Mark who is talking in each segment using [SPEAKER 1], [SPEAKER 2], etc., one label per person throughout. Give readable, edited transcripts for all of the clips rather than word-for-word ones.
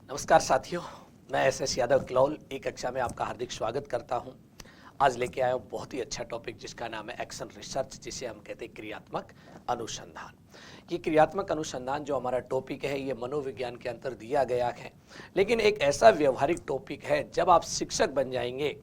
[SPEAKER 1] नमस्कार साथियों, मैं एस यादव क्लौल एक कक्षा में आपका हार्दिक स्वागत करता हूं। आज लेके आया हूं बहुत ही अच्छा टॉपिक जिसका नाम है एक्शन रिसर्च, जिसे हम कहते हैं क्रियात्मक अनुसंधान। ये क्रियात्मक अनुसंधान जो हमारा टॉपिक है ये मनोविज्ञान के अंतर दिया गया है, लेकिन एक ऐसा व्यवहारिक टॉपिक है जब आप शिक्षक बन जाएंगे,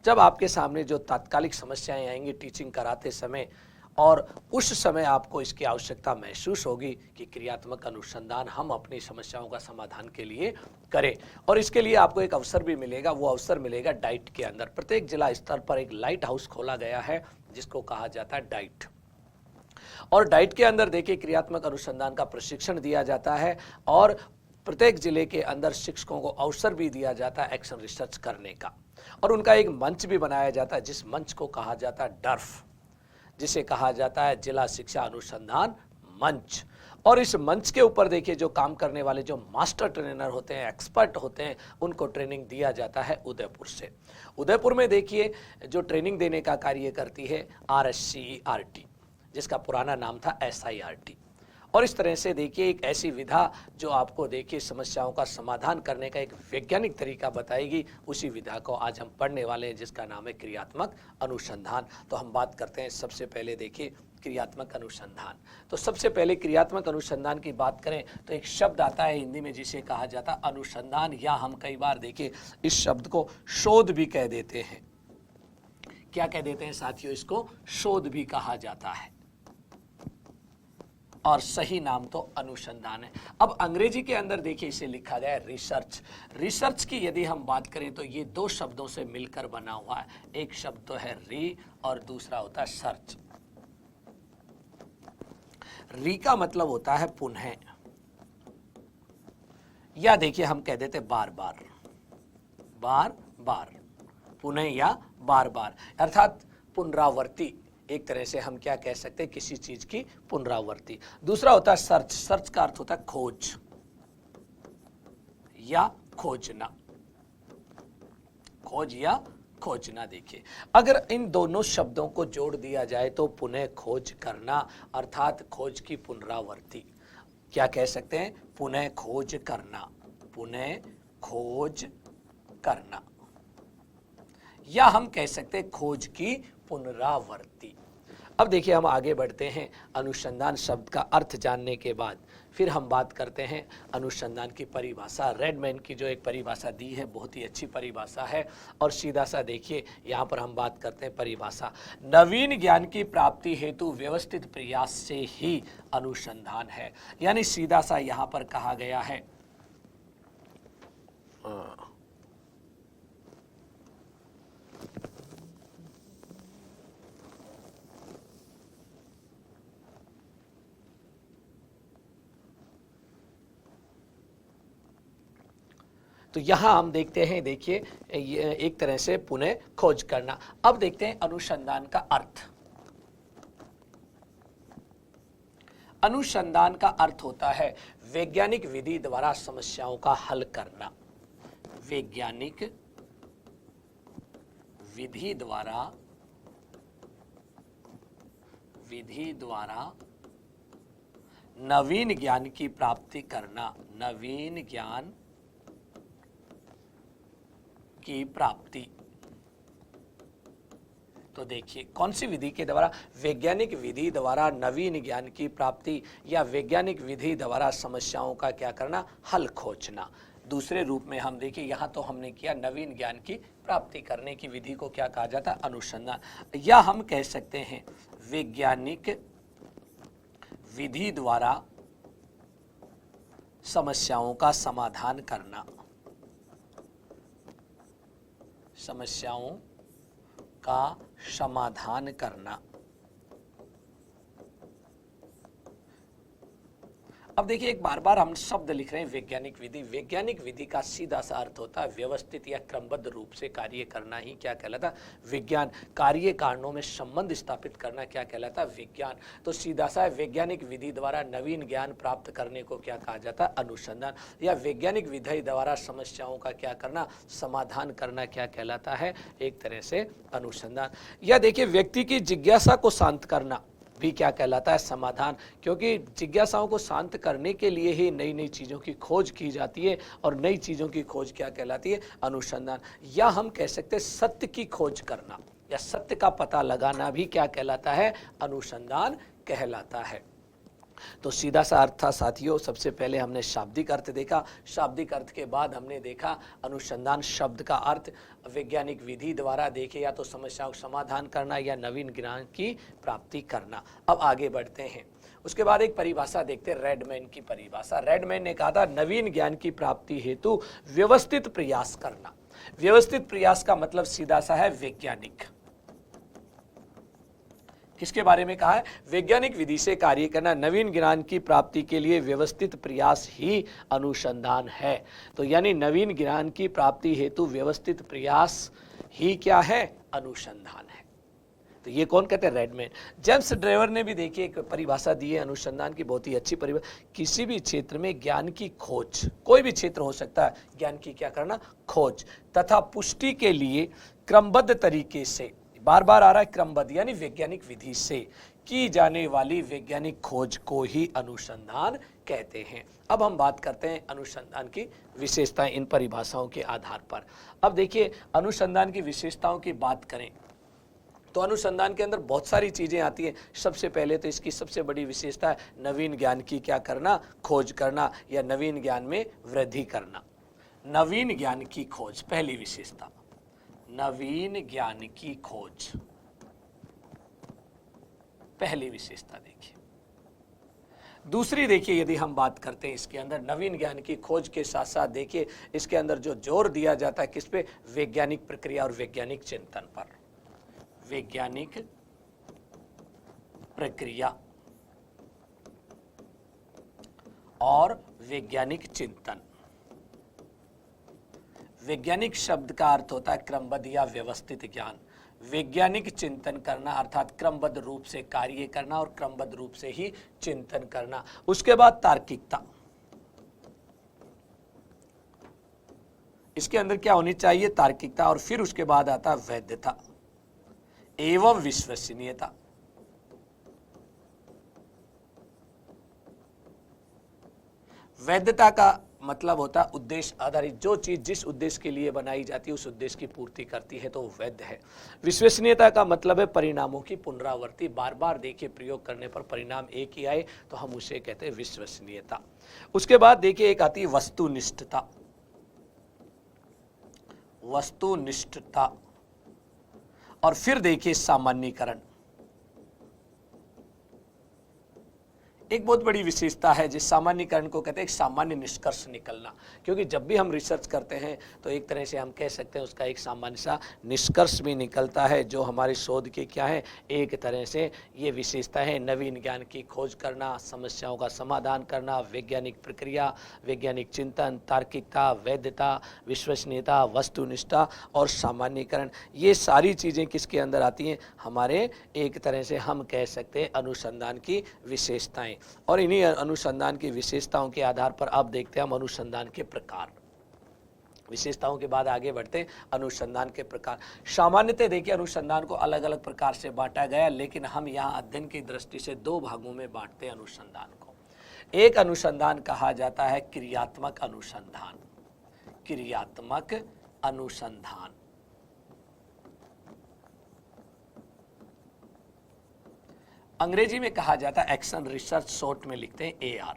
[SPEAKER 1] जब आपके सामने जो तात्कालिक समस्याएं आएंगी टीचिंग कराते समय, और उस समय आपको इसकी आवश्यकता महसूस होगी कि क्रियात्मक अनुसंधान हम अपनी समस्याओं का समाधान के लिए करें। और इसके लिए आपको एक अवसर भी मिलेगा, वो अवसर मिलेगा डाइट के अंदर। प्रत्येक जिला स्तर पर एक लाइट हाउस खोला गया है जिसको कहा जाता है डाइट। और डाइट के अंदर देखिए क्रियात्मक अनुसंधान का प्रशिक्षण दिया जाता है और प्रत्येक जिले के अंदर शिक्षकों को अवसर भी दिया जाता है एक्शन रिसर्च करने का। और उनका एक मंच भी बनाया जाता है जिस मंच को कहा जाता है डर्फ, जिसे कहा जाता है जिला शिक्षा अनुसंधान मंच। और इस मंच के ऊपर देखिए जो काम करने वाले जो मास्टर ट्रेनर होते हैं, एक्सपर्ट होते हैं, उनको ट्रेनिंग दिया जाता है उदयपुर से। उदयपुर में देखिए जो ट्रेनिंग देने का कार्य करती है RSCERT, जिसका पुराना नाम था SIRT। और इस तरह से देखिए एक ऐसी विधा जो आपको देखिए समस्याओं का समाधान करने का एक वैज्ञानिक तरीका बताएगी, उसी विधा को आज हम पढ़ने वाले हैं जिसका नाम है क्रियात्मक अनुसंधान। तो हम बात करते हैं सबसे पहले देखिए क्रियात्मक अनुसंधान। तो सबसे पहले क्रियात्मक अनुसंधान की बात करें तो एक शब्द आता है हिंदी में जिसे कहा जाता है अनुसंधान, या हम कई बार देखिए इस शब्द को शोध भी कह देते हैं। क्या कह देते हैं साथियों? इसको शोध भी कहा जाता है और सही नाम तो अनुसंधान है। अब अंग्रेजी के अंदर देखिए इसे लिखा गया है रिसर्च। रिसर्च की यदि हम बात करें तो ये दो शब्दों से मिलकर बना हुआ है। एक शब्द तो है री और दूसरा होता है सर्च। री का मतलब होता है पुनः, या देखिए हम कह देते बार बार, बार बार, पुनः या बार बार, अर्थात पुनरावर्ती। एक तरह से हम क्या कह सकते हैं, किसी चीज की पुनरावृत्ति। दूसरा होता है सर्च। सर्च का अर्थ होता है खोज या खोजना, खोज या खोजना। देखिए अगर इन दोनों शब्दों को जोड़ दिया जाए तो पुनः खोज करना, अर्थात खोज की पुनरावृत्ति। क्या कह सकते हैं? पुनः खोज करना, पुनः खोज करना, या हम कह सकते हैं खोज की पुनरावृत्ति। अब देखिए हम आगे बढ़ते हैं। अनुसंधान शब्द का अर्थ जानने के बाद फिर हम बात करते हैं अनुसंधान की परिभाषा। रेडमैन की जो एक परिभाषा दी है बहुत ही अच्छी परिभाषा है। और सीधा सा देखिए यहाँ पर हम बात करते हैं परिभाषा, नवीन ज्ञान की प्राप्ति हेतु व्यवस्थित प्रयास से ही अनुसंधान है। यानी सीधा सा यहाँ पर कहा गया है तो यहां हम देखते हैं, देखिए एक तरह से पुनः खोज करना। अब देखते हैं अनुसंधान का अर्थ। अनुसंधान का अर्थ होता है वैज्ञानिक विधि द्वारा समस्याओं का हल करना। वैज्ञानिक विधि द्वारा नवीन ज्ञान की प्राप्ति करना, नवीन ज्ञान की प्राप्ति। तो देखिए कौन सी विधि के द्वारा? वैज्ञानिक विधि द्वारा नवीन ज्ञान की प्राप्ति, या वैज्ञानिक विधि द्वारा समस्याओं का क्या करना? हल खोजना। दूसरे रूप में हम देखिए यहाँ तो हमने किया नवीन ज्ञान की प्राप्ति करने की विधि को क्या कहा जाता है? अनुसंधान। या हम कह सकते हैं वैज्ञानिक विधि द्वारा समस्याओं का समाधान करना, समस्याओं का समाधान करना। अब देखिए एक बार बार हम शब्द लिख रहे हैं वैज्ञानिक विधि। वैज्ञानिक विधि का सीधा सा अर्थ होता है व्यवस्थित या क्रमबद्ध रूप से कार्य करना ही क्या कहलाता? विज्ञान। कार्य कारणों में संबंध स्थापित करना क्या कहलाता? विज्ञान। तो सीधा सा वैज्ञानिक विधि द्वारा नवीन ज्ञान प्राप्त करने को क्या कहा जाता? अनुसंधान। या वैज्ञानिक विधि द्वारा समस्याओं का क्या करना? समाधान करना क्या कहलाता है? एक तरह से अनुसंधान। या देखिए व्यक्ति की जिज्ञासा को शांत करना, भी क्या कहलाता है, समाधान। क्योंकि जिज्ञासाओं को शांत करने के लिए ही नई नई चीज़ों की खोज की जाती है, और नई चीज़ों की खोज क्या कहलाती है, अनुसंधान। या हम कह सकते हैं सत्य की खोज करना या सत्य का पता लगाना भी क्या कहलाता है, अनुसंधान कहलाता है। तो सीधा सा अर्थ था साथियों, सबसे पहले हमने शाब्दिक अर्थ देखा, शाब्दिक अर्थ के बाद हमने देखा अनुसंधान शब्द का अर्थ वैज्ञानिक विधि द्वारा देखे, या तो समस्याओं का समाधान करना या नवीन ज्ञान की प्राप्ति करना। अब आगे बढ़ते हैं, उसके बाद एक परिभाषा देखते हैं, रेडमैन की परिभाषा। रेडमैन ने कहा था नवीन ज्ञान की प्राप्ति हेतु व्यवस्थित प्रयास करना। व्यवस्थित प्रयास का मतलब सीधा सा है वैज्ञानिक। किसके बारे में कहा है, वैज्ञानिक विधि से कार्य करना, नवीन ज्ञान की प्राप्ति के लिए व्यवस्थित प्रयास ही अनुसंधान है। तो यानी नवीन ज्ञान की प्राप्ति हेतु व्यवस्थित प्रयास ही क्या है, अनुसंधान है। तो ये कौन कहते हैं, रेडमैन। जेम्स ड्रेवर ने भी देखिए एक परिभाषा दी है अनुसंधान की, बहुत ही अच्छी परिभाषा। किसी भी क्षेत्र में ज्ञान की खोज, कोई भी क्षेत्र हो सकता है, ज्ञान की क्या करना, खोज तथा पुष्टि के लिए क्रमबद्ध तरीके से, बार बार आ रहा है क्रमबद्ध, यानी वैज्ञानिक विधि से की जाने वाली वैज्ञानिक खोज को ही अनुसंधान कहते हैं। अब हम बात करते हैं अनुसंधान की विशेषताएं इन परिभाषाओं के आधार पर। अब देखिए अनुसंधान की विशेषताओं की बात करें तो अनुसंधान के अंदर बहुत सारी चीजें आती हैं। सबसे पहले तो इसकी सबसे बड़ी विशेषता है नवीन ज्ञान की क्या करना, खोज करना या नवीन ज्ञान में वृद्धि करना। नवीन ज्ञान की खोज पहली विशेषता, नवीन ज्ञान की खोज पहली विशेषता देखिए। दूसरी देखिए, यदि हम बात करते हैं इसके अंदर नवीन ज्ञान की खोज के साथ साथ देखिए इसके अंदर जो जोर दिया जाता है किस पे, वैज्ञानिक प्रक्रिया और वैज्ञानिक चिंतन पर। वैज्ञानिक प्रक्रिया और वैज्ञानिक चिंतन। वैज्ञानिक शब्द का अर्थ होता है क्रमबद्ध या व्यवस्थित ज्ञान। वैज्ञानिक चिंतन करना अर्थात क्रमबद्ध रूप से कार्य करना और क्रमबद्ध रूप से ही चिंतन करना। उसके बाद तार्किकता, इसके अंदर क्या होनी चाहिए, तार्किकता। और फिर उसके बाद आता है वैधता एवं विश्वसनीयता। वैधता का मतलब होता है उद्देश्य आधारित, जो चीज जिस उद्देश्य के लिए बनाई जाती है उस उद्देश्य की पूर्ति करती है तो वो वैध है। विश्वसनीयता का मतलब है परिणामों की पुनरावृत्ति, बार बार देखिए प्रयोग करने पर परिणाम एक ही आए तो हम उसे कहते हैं विश्वसनीयता। उसके बाद देखिए एक आती है वस्तुनिष्ठता। वस्तुनिष्ठता और फिर देखिए सामान्यीकरण। एक बहुत बड़ी विशेषता है जिस सामान्यीकरण को कहते हैं एक सामान्य निष्कर्ष निकलना। क्योंकि जब भी हम रिसर्च करते हैं तो एक तरह से हम कह सकते हैं उसका एक सामान्य सा निष्कर्ष भी निकलता है जो हमारे शोध के क्या है, एक तरह से ये विशेषता है। नवीन ज्ञान की खोज करना, समस्याओं का समाधान करना, वैज्ञानिक प्रक्रिया, वैज्ञानिक चिंतन, तार्किकता, वैधता, विश्वसनीयता, वस्तुनिष्ठता और सामान्यीकरण, ये सारी चीज़ें किसके अंदर आती हैं, हमारे एक तरह से हम कह सकते हैं अनुसंधान की विशेषताएं। और इन्हीं अनुसंधान की विशेषताओं के आधार पर अब देखते हैं हम अनुसंधान के प्रकार। विशेषताओं के बाद आगे बढ़ते हैं अनुसंधान के प्रकार। सामान्यतः देखिए अनुसंधान को अलग अलग प्रकार से बांटा गया, लेकिन हम यहाँ अध्ययन की दृष्टि से दो भागों में बांटते हैं अनुसंधान को। एक अनुसंधान कहा जाता है क्रियात्मक अनुसंधान। क्रियात्मक अनुसंधान अंग्रेजी में कहा जाता है एक्शन रिसर्च, शॉर्ट में लिखते हैं AR।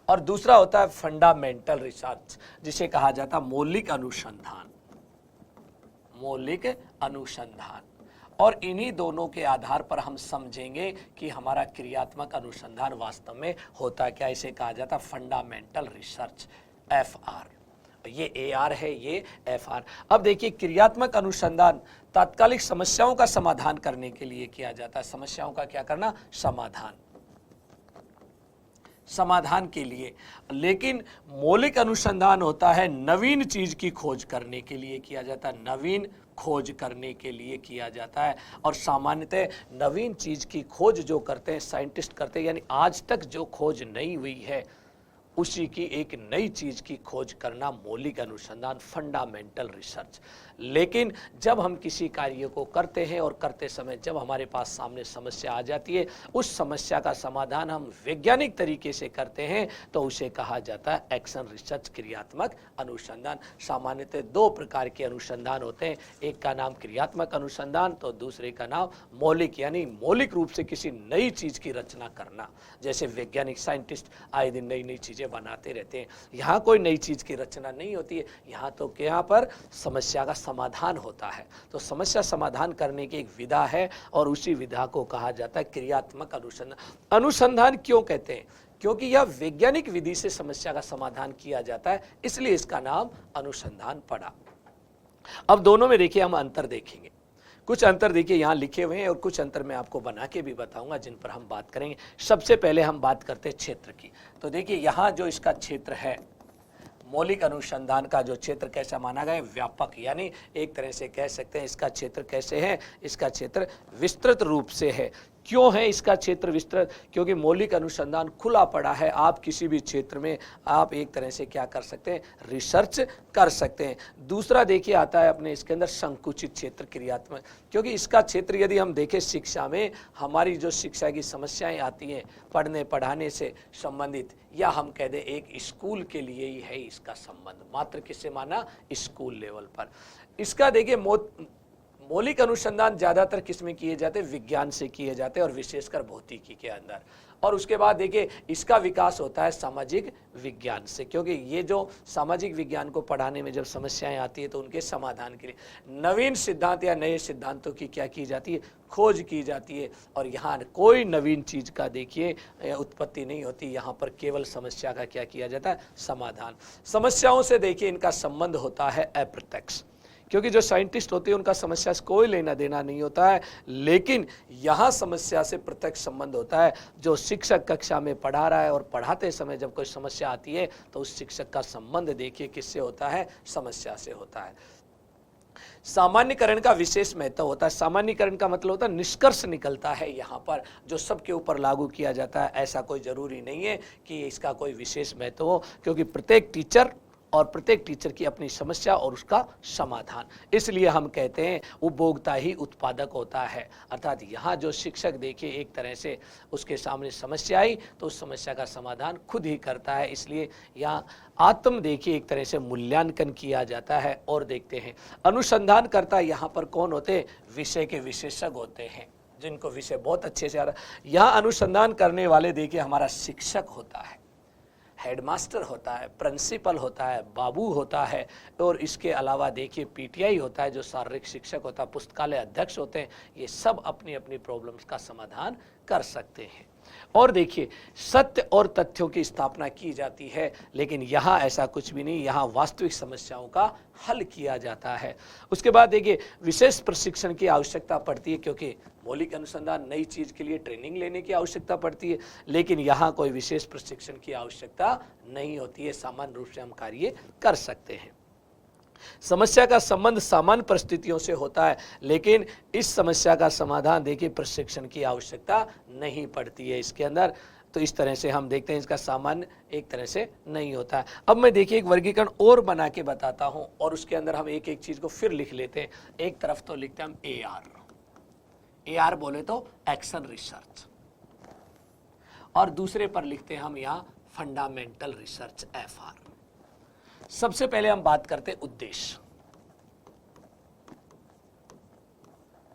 [SPEAKER 1] और दूसरा होता है फंडामेंटल रिसर्च जिसे कहा जाता है मौलिक अनुसंधान। मौलिक अनुसंधान। और इन्हीं दोनों के आधार पर हम समझेंगे कि हमारा क्रियात्मक अनुसंधान वास्तव में होता क्या। इसे कहा जाता है फंडामेंटल रिसर्च, FR। ये AR है, ये FR। अब देखिए क्रियात्मक अनुसंधान तात्कालिक समस्याओं का समाधान करने के लिए किया जाता है। समस्याओं का क्या करना, समाधान, समाधान के लिए। लेकिन मौलिक अनुसंधान होता है नवीन चीज की खोज करने के लिए किया जाता है, नवीन खोज करने के लिए किया जाता है। और सामान्यतः नवीन चीज की खोज जो करते हैं साइंटिस्ट करते हैं, यानी आज तक जो खोज नहीं हुई है उसी की एक नई चीज की खोज करना मौलिक अनुसंधान, फंडामेंटल रिसर्च। लेकिन जब हम किसी कार्य को करते हैं और करते समय जब हमारे पास सामने समस्या आ जाती है, उस समस्या का समाधान हम वैज्ञानिक तरीके से करते हैं तो उसे कहा जाता है एक्शन रिसर्च, क्रियात्मक अनुसंधान। सामान्यतः दो प्रकार के अनुसंधान होते हैं, एक का नाम क्रियात्मक अनुसंधान तो दूसरे का नाम मौलिक, यानी मौलिक रूप से किसी नई चीज की रचना करना। जैसे वैज्ञानिक साइंटिस्ट आए दिन नई नई चीजें बनाते रहते हैं, यहाँ कोई नई चीज की रचना नहीं होती है, यहाँ तो यहाँ पर समस्या का समाधान होता है। तो समस्या समाधान करने की एक विधा है और उसी विधा को कहा जाता है क्रियात्मक अनुसंधान। अनुसंधान क्यों कहते हैं? क्योंकि यह वैज्ञानिक विधि से समस्या का समाधान किया जाता है, इसलिए इसका नाम अनुसंधान पड़ा। अब दोनों में देखिए हम अंतर देखेंगे, कुछ अंतर देखिए यहाँ लिखे हुए हैं और कुछ अंतर मैं आपको बना के भी बताऊंगा जिन पर हम बात करेंगे। सबसे पहले हम बात करते हैं क्षेत्र की। तो देखिए यहाँ जो इसका क्षेत्र है, मौलिक अनुसंधान का जो क्षेत्र कैसा माना गया है? व्यापक, यानी एक तरह से कह सकते हैं इसका क्षेत्र कैसे है? इसका क्षेत्र विस्तृत रूप से है। क्यों है इसका क्षेत्र विस्तृत? क्योंकि मौलिक अनुसंधान खुला पड़ा है, आप किसी भी क्षेत्र में आप एक तरह से क्या कर सकते हैं? रिसर्च कर सकते हैं। दूसरा देखिए आता है अपने इसके अंदर संकुचित क्षेत्र, क्रियात्मक, क्योंकि इसका क्षेत्र यदि हम देखें शिक्षा में, हमारी जो शिक्षा की समस्याएं आती हैं पढ़ने पढ़ाने से संबंधित, या हम कह दें एक स्कूल के लिए ही है इसका संबंध, मात्र किससे माना? स्कूल लेवल पर। इसका देखिए मौलिक अनुसंधान ज्यादातर किसमें किए जाते हैं? विज्ञान से किए जाते हैं और विशेषकर भौतिकी के अंदर। और उसके बाद देखिए इसका विकास होता है सामाजिक विज्ञान से, क्योंकि ये जो सामाजिक विज्ञान को पढ़ाने में जब समस्याएं आती है तो उनके समाधान के लिए नवीन सिद्धांत या नए सिद्धांतों की क्या की जाती है? खोज की जाती है। और यहाँ कोई नवीन चीज का देखिए उत्पत्ति नहीं होती, यहाँ पर केवल समस्या का क्या किया जाता है? समाधान। समस्याओं से देखिए इनका संबंध होता है अप्रत्यक्ष, क्योंकि जो साइंटिस्ट होते हैं उनका समस्या से कोई लेना देना नहीं होता है, लेकिन यहाँ समस्या से प्रत्यक्ष संबंध होता है। जो शिक्षक कक्षा में पढ़ा रहा है और पढ़ाते समय जब कोई समस्या आती है तो उस शिक्षक का संबंध देखिए किससे होता है? समस्या से होता है। सामान्यकरण का विशेष महत्व होता है। सामान्यकरण का मतलब होता है निष्कर्ष निकलता है यहाँ पर जो सबके ऊपर लागू किया जाता है। ऐसा कोई जरूरी नहीं है कि इसका कोई विशेष महत्व हो, क्योंकि प्रत्येक टीचर की अपनी समस्या और उसका समाधान, इसलिए हम कहते हैं उपभोक्ता ही उत्पादक होता है। अर्थात यहाँ जो शिक्षक देखिए एक तरह से उसके सामने समस्या आई तो उस समस्या का समाधान खुद ही करता है, इसलिए यहाँ आत्म देखिए एक तरह से मूल्यांकन किया जाता है। और देखते हैं अनुसंधानकर्ता यहाँ पर कौन होते हैं? विषय के विशेषज्ञ होते हैं, जिनको विषय बहुत अच्छे से आ रहा है। यहाँ अनुसंधान करने वाले देखिए हमारा शिक्षक होता है, हेडमास्टर होता है, प्रिंसिपल होता है, बाबू होता है, और इसके अलावा देखिए पीटीआई होता है जो शारीरिक शिक्षक होता है, पुस्तकालय अध्यक्ष होते हैं। ये सब अपनी अपनी प्रॉब्लम्स का समाधान कर सकते हैं। और देखिए सत्य और तथ्यों की स्थापना की जाती है, लेकिन यहाँ ऐसा कुछ भी नहीं, यहाँ वास्तविक समस्याओं का हल किया जाता है। उसके बाद देखिए विशेष प्रशिक्षण की आवश्यकता पड़ती है, क्योंकि मौलिक अनुसंधान नई चीज के लिए ट्रेनिंग लेने की आवश्यकता पड़ती है, लेकिन यहाँ कोई विशेष प्रशिक्षण की आवश्यकता नहीं होती है, सामान्य रूप से हम कार्य कर सकते हैं। समस्या का संबंध सामान्य परिस्थितियों से होता है, लेकिन इस समस्या का समाधान देखिए प्रशिक्षण की आवश्यकता नहीं पड़ती है इसके अंदर। तो इस तरह से हम देखते हैं इसका सामान्य एक तरह से नहीं होता है। अब मैं देखिए एक वर्गीकरण और बना के बताता हूं और उसके अंदर हम एक एक चीज को फिर लिख लेते हैं। एक तरफ तो लिखते हैं हम AR बोले तो एक्शन रिसर्च, और दूसरे पर लिखते हैं हम यहाँ फंडामेंटल रिसर्च FR। सबसे पहले हम बात करते हैं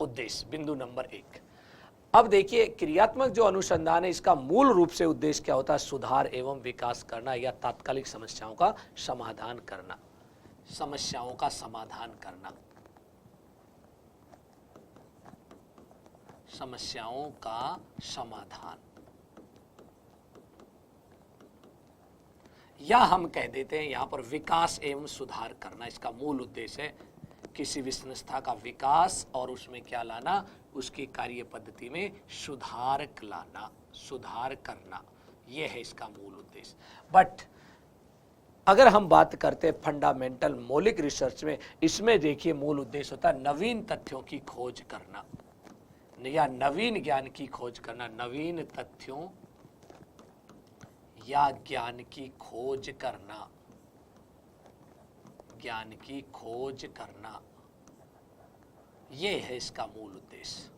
[SPEAKER 1] उद्देश्य बिंदु नंबर 1। अब देखिए क्रियात्मक जो अनुसंधान है इसका मूल रूप से उद्देश्य क्या होता है? सुधार एवं विकास करना या तात्कालिक समस्याओं का समाधान करना। समस्याओं का समाधान करना, समस्याओं का समाधान, या हम कह देते हैं यहाँ पर विकास एवं सुधार करना इसका मूल उद्देश्य है। किसी भी संस्था का विकास और उसमें क्या लाना? उसकी कार्य पद्धति में सुधार लाना, सुधार करना, यह है इसका मूल उद्देश्य। बट अगर हम बात करते हैं फंडामेंटल मौलिक रिसर्च में, इसमें देखिए मूल उद्देश्य होता है नवीन तथ्यों की खोज करना या नवीन ज्ञान की खोज करना, नवीन तथ्यों या ज्ञान की खोज करना, ज्ञान की खोज करना, ये है इसका मूल उद्देश्य।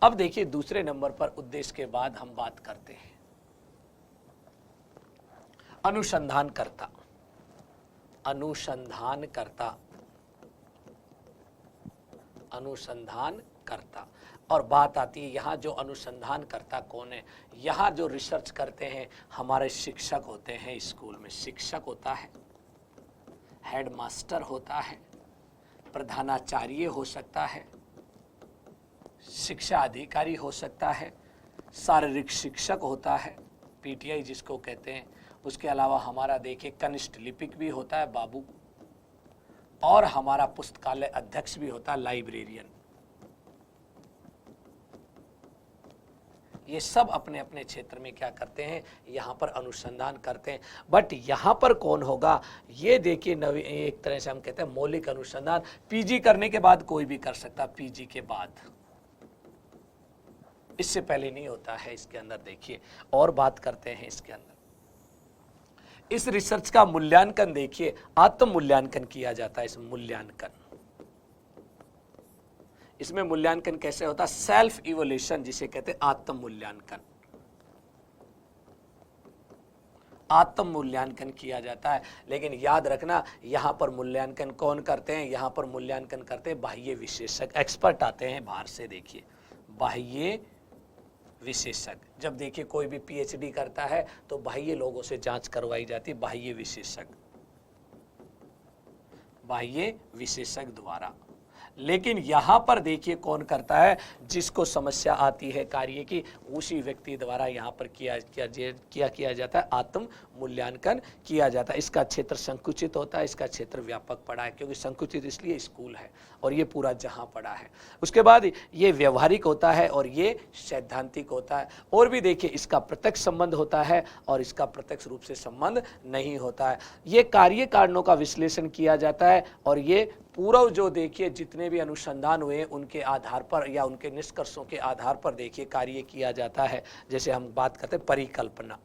[SPEAKER 1] अब देखिए दूसरे नंबर पर उद्देश्य के बाद हम बात करते हैं अनुसंधानकर्ता। अनुसंधानकर्ता, अनुसंधानकर्ता, और बात आती है यहाँ जो अनुसंधानकर्ता कौन है। यहाँ जो रिसर्च करते हैं हमारे शिक्षक होते हैं, स्कूल में शिक्षक होता है, हेडमास्टर होता है, प्रधानाचार्य हो सकता है, शिक्षा अधिकारी हो सकता है, शारीरिक शिक्षक होता है, पीटीआई जिसको कहते हैं। उसके अलावा हमारा देखिए कनिष्ठ लिपिक भी होता है, बाबू, और हमारा पुस्तकालय अध्यक्ष भी होता है, लाइब्रेरियन। ये सब अपने अपने क्षेत्र में क्या करते हैं, यहाँ पर अनुसंधान करते हैं। बट यहाँ पर कौन होगा, ये देखिए नवी, एक तरह से हम कहते हैं मौलिक अनुसंधान। पीजी करने के बाद कोई भी कर सकता, पीजी के बाद, इससे पहले नहीं होता है। इसके अंदर देखिए और बात करते हैं इसके अंदर इस रिसर्च का मूल्यांकन। देखिए आत्म मूल्यांकन किया जाता है। इस मूल्यांकन, इसमें मूल्यांकन कैसे होता है, सेल्फ इवोल्यूशन जिसे कहते हैं आत्म मूल्यांकन। आत्म मूल्यांकन किया जाता है। लेकिन याद रखना यहाँ पर मूल्यांकन कौन करते हैं, यहाँ पर मूल्यांकन करते हैं बाह्य विशेषज्ञ, एक्सपर्ट आते हैं बाहर से। देखिए बाह्य विशेषज्ञ, जब देखिए कोई भी पीएचडी करता है तो बाह्य लोगों से जांच करवाई जाती है, बाह्य विशेषज्ञ, बाह्य विशेषज्ञ द्वारा। लेकिन यहाँ पर देखिए कौन करता है, जिसको समस्या आती है कार्य की, उसी व्यक्ति द्वारा यहाँ पर किया जाता है, आत्म मूल्यांकन किया जाता है। इसका क्षेत्र संकुचित होता है, इसका क्षेत्र व्यापक पड़ा है, क्योंकि संकुचित इसलिए स्कूल है और ये पूरा जहाँ पड़ा है। उसके बाद ये व्यवहारिक होता है और ये सैद्धांतिक होता है। और भी देखिए इसका प्रत्यक्ष संबंध होता है और इसका प्रत्यक्ष रूप से संबंध नहीं होता है। ये कार्य कारणों का विश्लेषण किया जाता है और ये पूर्व जो देखिए जितने भी अनुसंधान हुए उनके आधार पर या उनके निष्कर्षों के आधार पर देखिए कार्य किया जाता है। जैसे हम बात करते हैं परिकल्पना,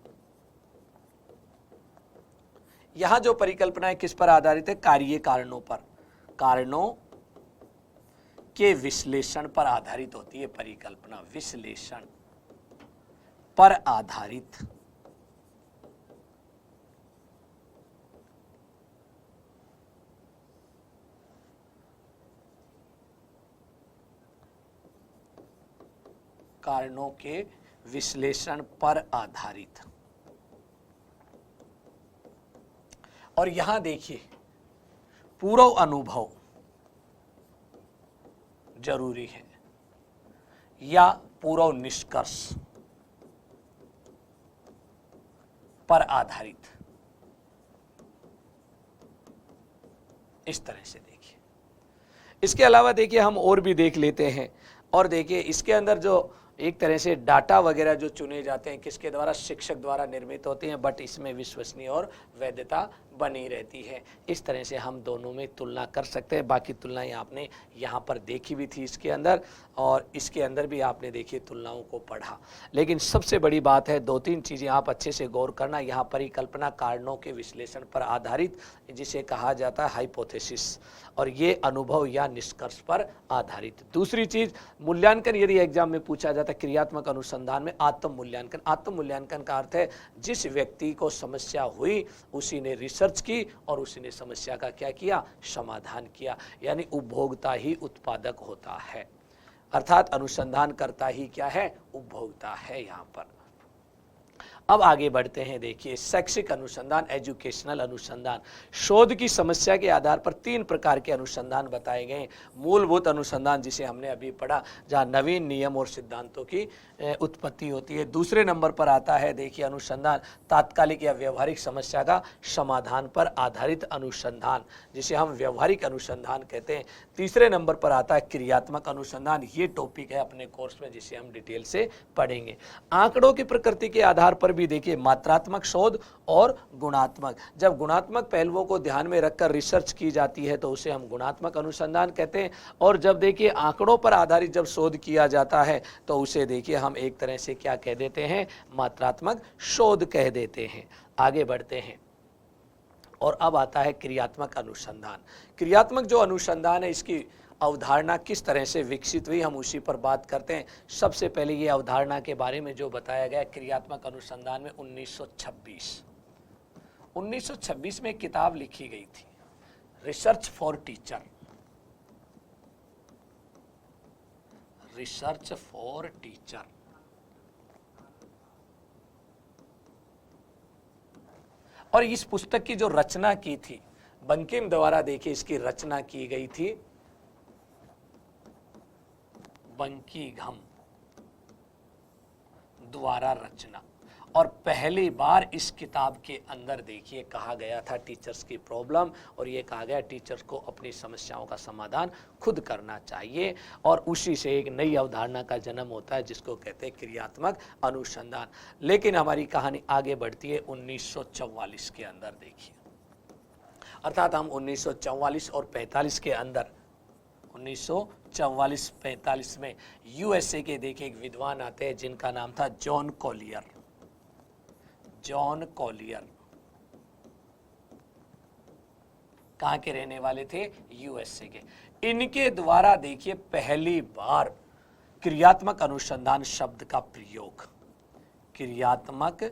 [SPEAKER 1] यहां जो परिकल्पना है किस पर आधारित है, कार्य कारणों पर, कारणों के विश्लेषण पर आधारित होती है परिकल्पना, विश्लेषण पर आधारित। कारणों के विश्लेषण पर आधारित। और यहां देखिए पूर्व अनुभव जरूरी है या पूर्व निष्कर्ष पर आधारित, इस तरह से देखिए। इसके अलावा देखिए हम और भी देख लेते हैं। और देखिए इसके अंदर जो एक तरह से डाटा वगैरह जो चुने जाते हैं किसके द्वारा, शिक्षक द्वारा निर्मित होते हैं, बट इसमें विश्वसनीय और वैधता बनी रहती है। इस तरह से हम दोनों में तुलना कर सकते हैं। बाकी तुलनाएं आपने यहाँ पर देखी भी थी इसके अंदर, और इसके अंदर भी आपने देखिए तुलनाओं को पढ़ा। लेकिन सबसे बड़ी बात है, दो तीन चीज़ें आप अच्छे से गौर करना। यहाँ परिकल्पना कारणों के विश्लेषण पर आधारित, जिसे कहा जाता है हाइपोथेसिस, और ये अनुभव या निष्कर्ष पर आधारित। दूसरी चीज मूल्यांकन, यदि एग्जाम में पूछा जाता है क्रियात्मक अनुसंधान में आत्म मूल्यांकन। आत्म मूल्यांकन का अर्थ है जिस व्यक्ति को समस्या हुई उसी ने रिसर्च की और उसी ने समस्या का क्या किया, समाधान किया। यानी उपभोक्ता ही उत्पादक होता है, अर्थात अनुसंधान करता ही क्या है, उपभोक्ता है यहाँ पर। अब आगे बढ़ते हैं। देखिए शैक्षिक अनुसंधान, एजुकेशनल अनुसंधान। शोध की समस्या के आधार पर तीन प्रकार के अनुसंधान बताए गए हैं। मूलभूत अनुसंधान जिसे हमने अभी पढ़ा, जहाँ नवीन नियम और सिद्धांतों की उत्पत्ति होती है। दूसरे नंबर पर आता है देखिए अनुसंधान तात्कालिक या व्यवहारिक समस्या का समाधान पर आधारित अनुसंधान, जिसे हम व्यवहारिक अनुसंधान कहते हैं। तीसरे नंबर पर आता है क्रियात्मक अनुसंधान। ये टॉपिक है अपने कोर्स में जिसे हम डिटेल से पढ़ेंगे। आंकड़ों की प्रकृति के आधार पर भी देखिए मात्रात्मक शोध और गुणात्मक। जब गुणात्मक पहलुओं को ध्यान में रखकर रिसर्च की जाती है तो उसे हम गुणात्मक अनुसंधान कहते हैं, और जब देखिए आंकड़ों पर आधारित जब शोध किया जाता है तो उसे देखिए हम एक तरह से क्या कह देते हैं, मात्रात्मक शोध कह देते हैं। आगे बढ़ते हैं और अब आता है क्रियात्मक अनुसंधान। क्रियात्मक जो अनुसंधान है इसकी अवधारणा किस तरह से विकसित हुई, हम उसी पर बात करते हैं। सबसे पहले ये अवधारणा के बारे में जो बताया गया क्रियात्मक अनुसंधान में 1926 में एक किताब लिखी गई थी, research for teacher. Research for teacher. और इस पुस्तक की जो रचना की थी बंकिम द्वारा, देखिए इसकी रचना की गई थी बंकिघम द्वारा रचना। और पहली बार इस किताब के अंदर देखिए कहा गया था टीचर्स की प्रॉब्लम, और ये कहा गया टीचर्स को अपनी समस्याओं का समाधान खुद करना चाहिए, और उसी से एक नई अवधारणा का जन्म होता है जिसको कहते हैं क्रियात्मक अनुसंधान। लेकिन हमारी कहानी आगे बढ़ती है 1944 के अंदर। देखिए अर्थात हम 1944 और 45 के अंदर, 1944-45 में यूएसए के देखिए एक विद्वान आते हैं जिनका नाम था जॉन कॉलियर। जॉन कॉलियर कहाँ के रहने वाले थे, यूएसए के। इनके द्वारा देखिए पहली बार क्रियात्मक अनुसंधान शब्द का प्रयोग, क्रियात्मक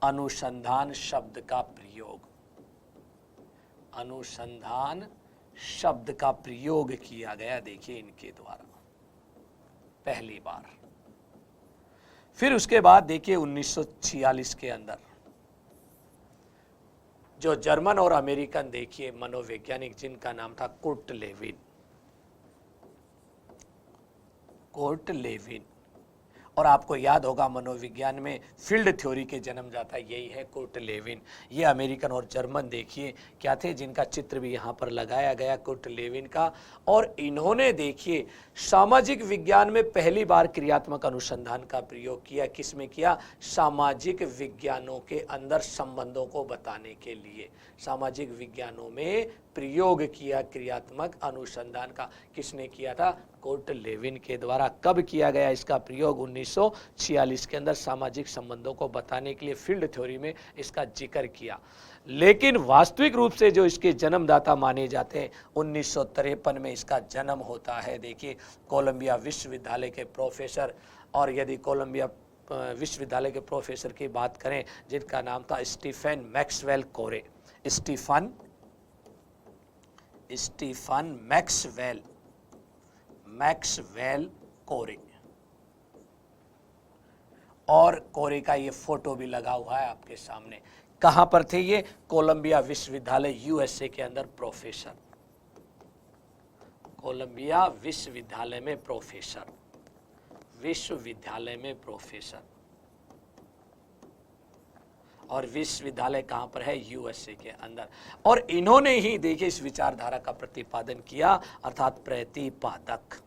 [SPEAKER 1] अनुसंधान शब्द का प्रयोग, अनुसंधान शब्द का प्रयोग किया गया देखिए इनके द्वारा पहली बार। फिर उसके बाद देखिए 1946 के अंदर जो जर्मन और अमेरिकन देखिए मनोवैज्ञानिक जिनका नाम था कुर्ट लेविन। कुर्ट लेविन, और आपको याद होगा मनोविज्ञान में फील्ड थ्योरी के जन्मदाता यही है कुर्ट लेविन। ये अमेरिकन और जर्मन देखिए क्या थे, जिनका चित्र भी यहाँ पर लगाया गया कुर्ट लेविन का। और इन्होंने देखिए सामाजिक विज्ञान में पहली बार क्रियात्मक अनुसंधान का प्रयोग किया। किस में किया, सामाजिक विज्ञानों के अंदर संबंधों को बताने के लिए सामाजिक विज्ञानों में प्रयोग किया क्रियात्मक अनुसंधान का। किसने किया था, कुर्ट लेविन के द्वारा। कब किया गया इसका प्रयोग, 1946 के अंदर सामाजिक संबंधों को बताने के लिए फील्ड थ्योरी में इसका जिक्र किया। लेकिन वास्तविक रूप से जो इसके जन्मदाता माने जाते हैं 1953 में इसका जन्म होता है। देखिए कोलंबिया विश्वविद्यालय के प्रोफेसर, और यदि कोलंबिया विश्वविद्यालय के प्रोफेसर की बात करें जिनका नाम था स्टीफन मैक्सवेल कोरे। स्टीफन मैक्सवेल कोरे, और कोरे का ये फोटो भी लगा हुआ है आपके सामने। कहां पर थे ये, कोलंबिया विश्वविद्यालय यूएसए के अंदर प्रोफेसर, कोलंबिया विश्वविद्यालय में प्रोफेसर, विश्वविद्यालय में प्रोफेसर। और विश्वविद्यालय कहां पर है, यूएसए के अंदर। और इन्होंने ही देखिए इस विचारधारा का प्रतिपादन किया, अर्थात प्रतिपादक।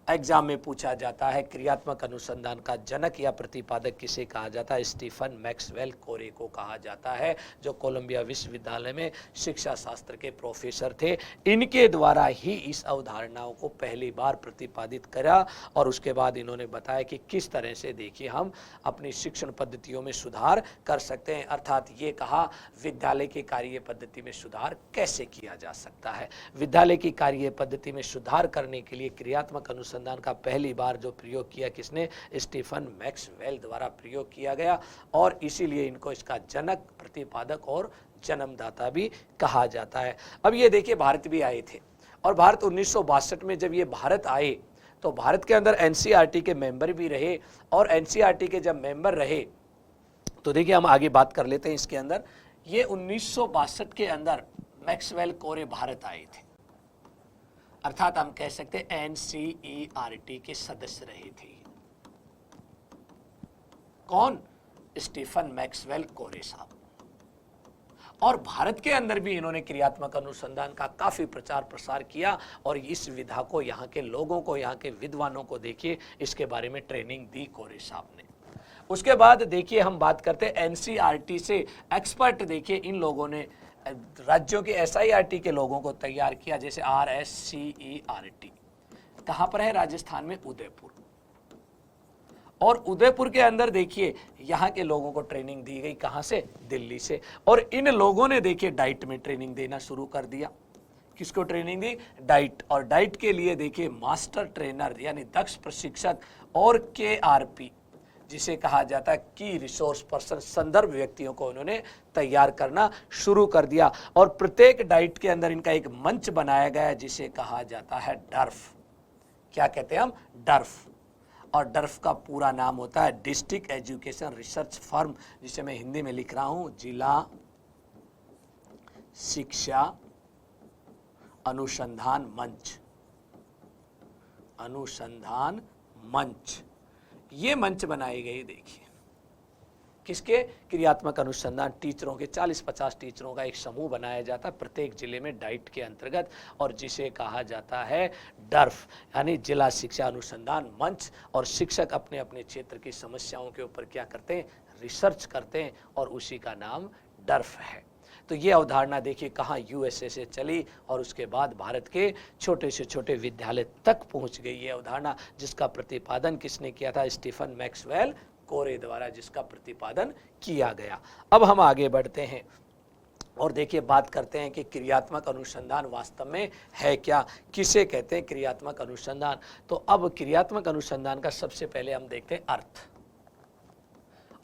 [SPEAKER 1] एग्जाम में पूछा जाता है क्रियात्मक अनुसंधान का जनक या प्रतिपादक किसे कहा जाता है, स्टीफन मैक्सवेल कोरे को कहा जाता है, जो कोलंबिया विश्वविद्यालय में शिक्षा शास्त्र के प्रोफेसर थे। इनके द्वारा ही इस अवधारणाओं को पहली बार प्रतिपादित करा, और उसके बाद इन्होंने बताया कि किस तरह से देखिए हम अपनी शिक्षण पद्धतियों में सुधार कर सकते हैं। अर्थात ये कहा विद्यालय की कार्य पद्धति में सुधार कैसे किया जा सकता है। विद्यालय की कार्य पद्धति में सुधार करने के लिए क्रियात्मक अनुसंधान का पहली बार जो प्रयोग किया किसने, स्टीफन मैक्सवेल द्वारा प्रयोग किया गया, और इसीलिए इनको इसका जनक, प्रतिपादक और जन्मदाता भी कहा जाता है। अब ये देखिए भारत भी आए थे, और भारत 1962 में जब ये भारत आए तो भारत के अंदर एनसीईआरटी के मेंबर भी रहे, और एनसीईआरटी के जब मेंबर रहे तो देखिए हम आगे बात कर लेते हैं इसके अंदर। ये 1962 के अंदर मैक्सवेल कोरे भारत आए थे, अर्थात हम कह सकते हैं एनसीईआरटी के सदस्य रहे थे। कौन, स्टीफन मैक्सवेल कोरे साहब। और भारत के अंदर भी इन्होंने क्रियात्मक अनुसंधान का काफी प्रचार प्रसार किया और इस विधा को यहाँ के लोगों को, यहाँ के विद्वानों को देखिए इसके बारे में ट्रेनिंग दी कोरे साहब ने। उसके बाद देखिए हम बात करते हैं एनसीईआरटी से एक्सपर्ट, देखिए इन लोगों ने राज्यों के एसआईआरटी के लोगों को तैयार किया, जैसे RSCERT कहां पर है, राजस्थान में उदयपुर। और उदयपुर के अंदर देखिए यहाँ के लोगों को ट्रेनिंग दी गई, कहां से, दिल्ली से। और इन लोगों ने देखिए डाइट में ट्रेनिंग देना शुरू कर दिया। किसको ट्रेनिंग दी, डाइट। और डाइट के लिए देखिए मास्टर ट्रेनर यानी दक्ष प्रशिक्षक और KRP जिसे कहा जाता है की रिसोर्स पर्सन, संदर्भ व्यक्तियों को उन्होंने तैयार करना शुरू कर दिया। और प्रत्येक डाइट के अंदर इनका एक मंच बनाया गया जिसे कहा जाता है डर्फ। क्या कहते हैं हम, डर्फ। और डर्फ का पूरा नाम होता है डिस्ट्रिक्ट एजुकेशन रिसर्च फर्म, जिसे मैं हिंदी में लिख रहा हूं जिला शिक्षा अनुसंधान मंच। अनुसंधान मंच, ये मंच बनाए गए देखिए किसके, क्रियात्मक अनुसंधान। टीचरों के 40-50 टीचरों का एक समूह बनाया जाता है प्रत्येक जिले में डाइट के अंतर्गत, और जिसे कहा जाता है डर्फ यानी जिला शिक्षा अनुसंधान मंच। और शिक्षक अपने अपने क्षेत्र की समस्याओं के ऊपर क्या करते हैं, रिसर्च करते हैं, और उसी का नाम डर्फ है। तो ये अवधारणा देखिए कहाँ USA से चली और उसके बाद भारत के छोटे से छोटे विद्यालय तक पहुंच गई ये अवधारणा, जिसका प्रतिपादन किसने किया था, स्टीफन मैक्सवेल कोरे द्वारा जिसका प्रतिपादन किया गया। अब हम आगे बढ़ते हैं और देखिए बात करते हैं कि क्रियात्मक अनुसंधान वास्तव में है क्या, किसे कहते हैं क्रियात्मक अनुसंधान। तो अब क्रियात्मक अनुसंधान का सबसे पहले हम देखते हैं अर्थ।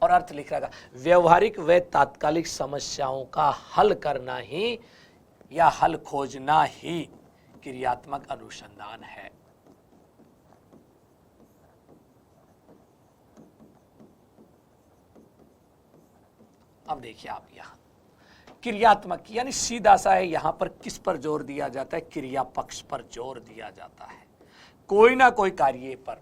[SPEAKER 1] और अर्थ लिख रहा है व्यवहारिक व तात्कालिक समस्याओं का हल करना ही या हल खोजना ही क्रियात्मक अनुसंधान है। अब देखिए आप यहां क्रियात्मक यानी सीधा सा है, यहां पर किस पर जोर दिया जाता है, क्रिया पक्ष पर जोर दिया जाता है, कोई ना कोई कार्य पर।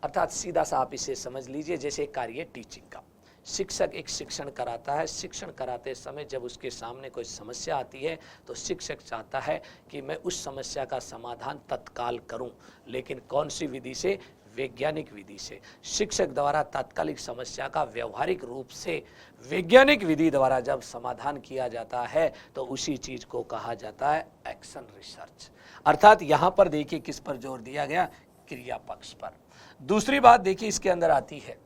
[SPEAKER 1] अर्थात सीधा सा आप इसे समझ लीजिए जैसे कार्य टीचिंग का। शिक्षक एक शिक्षण कराता है, शिक्षण कराते समय जब उसके सामने कोई समस्या आती है तो शिक्षक चाहता है कि मैं उस समस्या का समाधान तत्काल करूं, लेकिन कौन सी विधि से, वैज्ञानिक विधि से। शिक्षक द्वारा तात्कालिक समस्या का व्यवहारिक रूप से वैज्ञानिक विधि द्वारा जब समाधान किया जाता है तो उसी चीज को कहा जाता है एक्शन रिसर्च। अर्थात यहां पर देखिए किस पर जोर दिया गया, क्रिया पक्ष पर। दूसरी बात देखिए इसके अंदर आती है,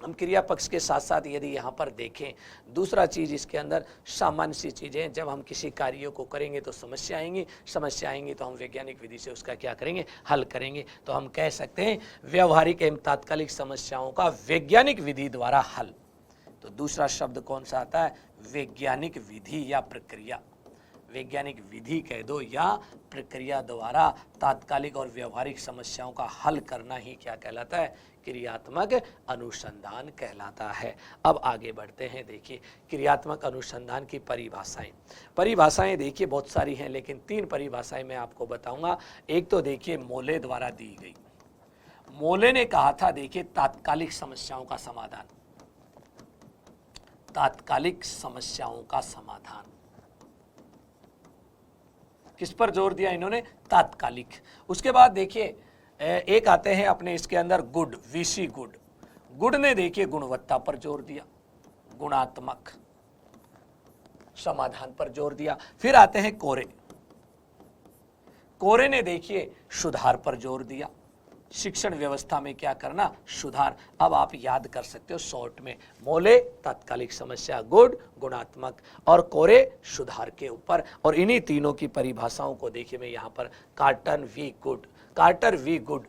[SPEAKER 1] हम क्रिया पक्ष के साथ साथ यदि यहाँ पर देखें दूसरा चीज इसके अंदर सामान्य सी चीजें, जब हम किसी कार्य को करेंगे तो समस्या आएंगी, समस्या आएंगी तो हम वैज्ञानिक विधि से उसका क्या करेंगे, हल करेंगे। तो हम कह सकते हैं व्यवहारिक एवं तात्कालिक समस्याओं का वैज्ञानिक विधि द्वारा हल। तो दूसरा शब्द कौन सा आता है, वैज्ञानिक विधि या प्रक्रिया। वैज्ञानिक विधि कह दो या प्रक्रिया द्वारा तात्कालिक और व्यवहारिक समस्याओं का हल करना ही क्या कहलाता है, क्रियात्मक अनुसंधान कहलाता है। अब आगे बढ़ते हैं, देखिए क्रियात्मक अनुसंधान की परिभाषाएं। परिभाषाएं देखिए बहुत सारी हैं, लेकिन 3 परिभाषाएं मैं आपको बताऊंगा। एक तो देखिए मोले द्वारा दी गई। मोले ने कहा था देखिए तात्कालिक समस्याओं का समाधान, तात्कालिक समस्याओं का समाधान। किस पर जोर दिया इन्होंने, तात्कालिक। उसके बाद देखिए एक आते हैं अपने इसके अंदर गुड, VC गुड। गुड ने देखिए गुणवत्ता पर जोर दिया, गुणात्मक समाधान पर जोर दिया। फिर आते हैं कोरे। कोरे ने देखिए सुधार पर जोर दिया, शिक्षण व्यवस्था में क्या करना, सुधार। अब आप याद कर सकते हो शॉर्ट में, मोले तात्कालिक समस्या, गुड गुणात्मक, और कोरे सुधार के ऊपर। और इन्हीं तीनों की परिभाषाओं को देखिए मैं यहाँ पर कार्टर वी गुड, कार्टर वी गुड,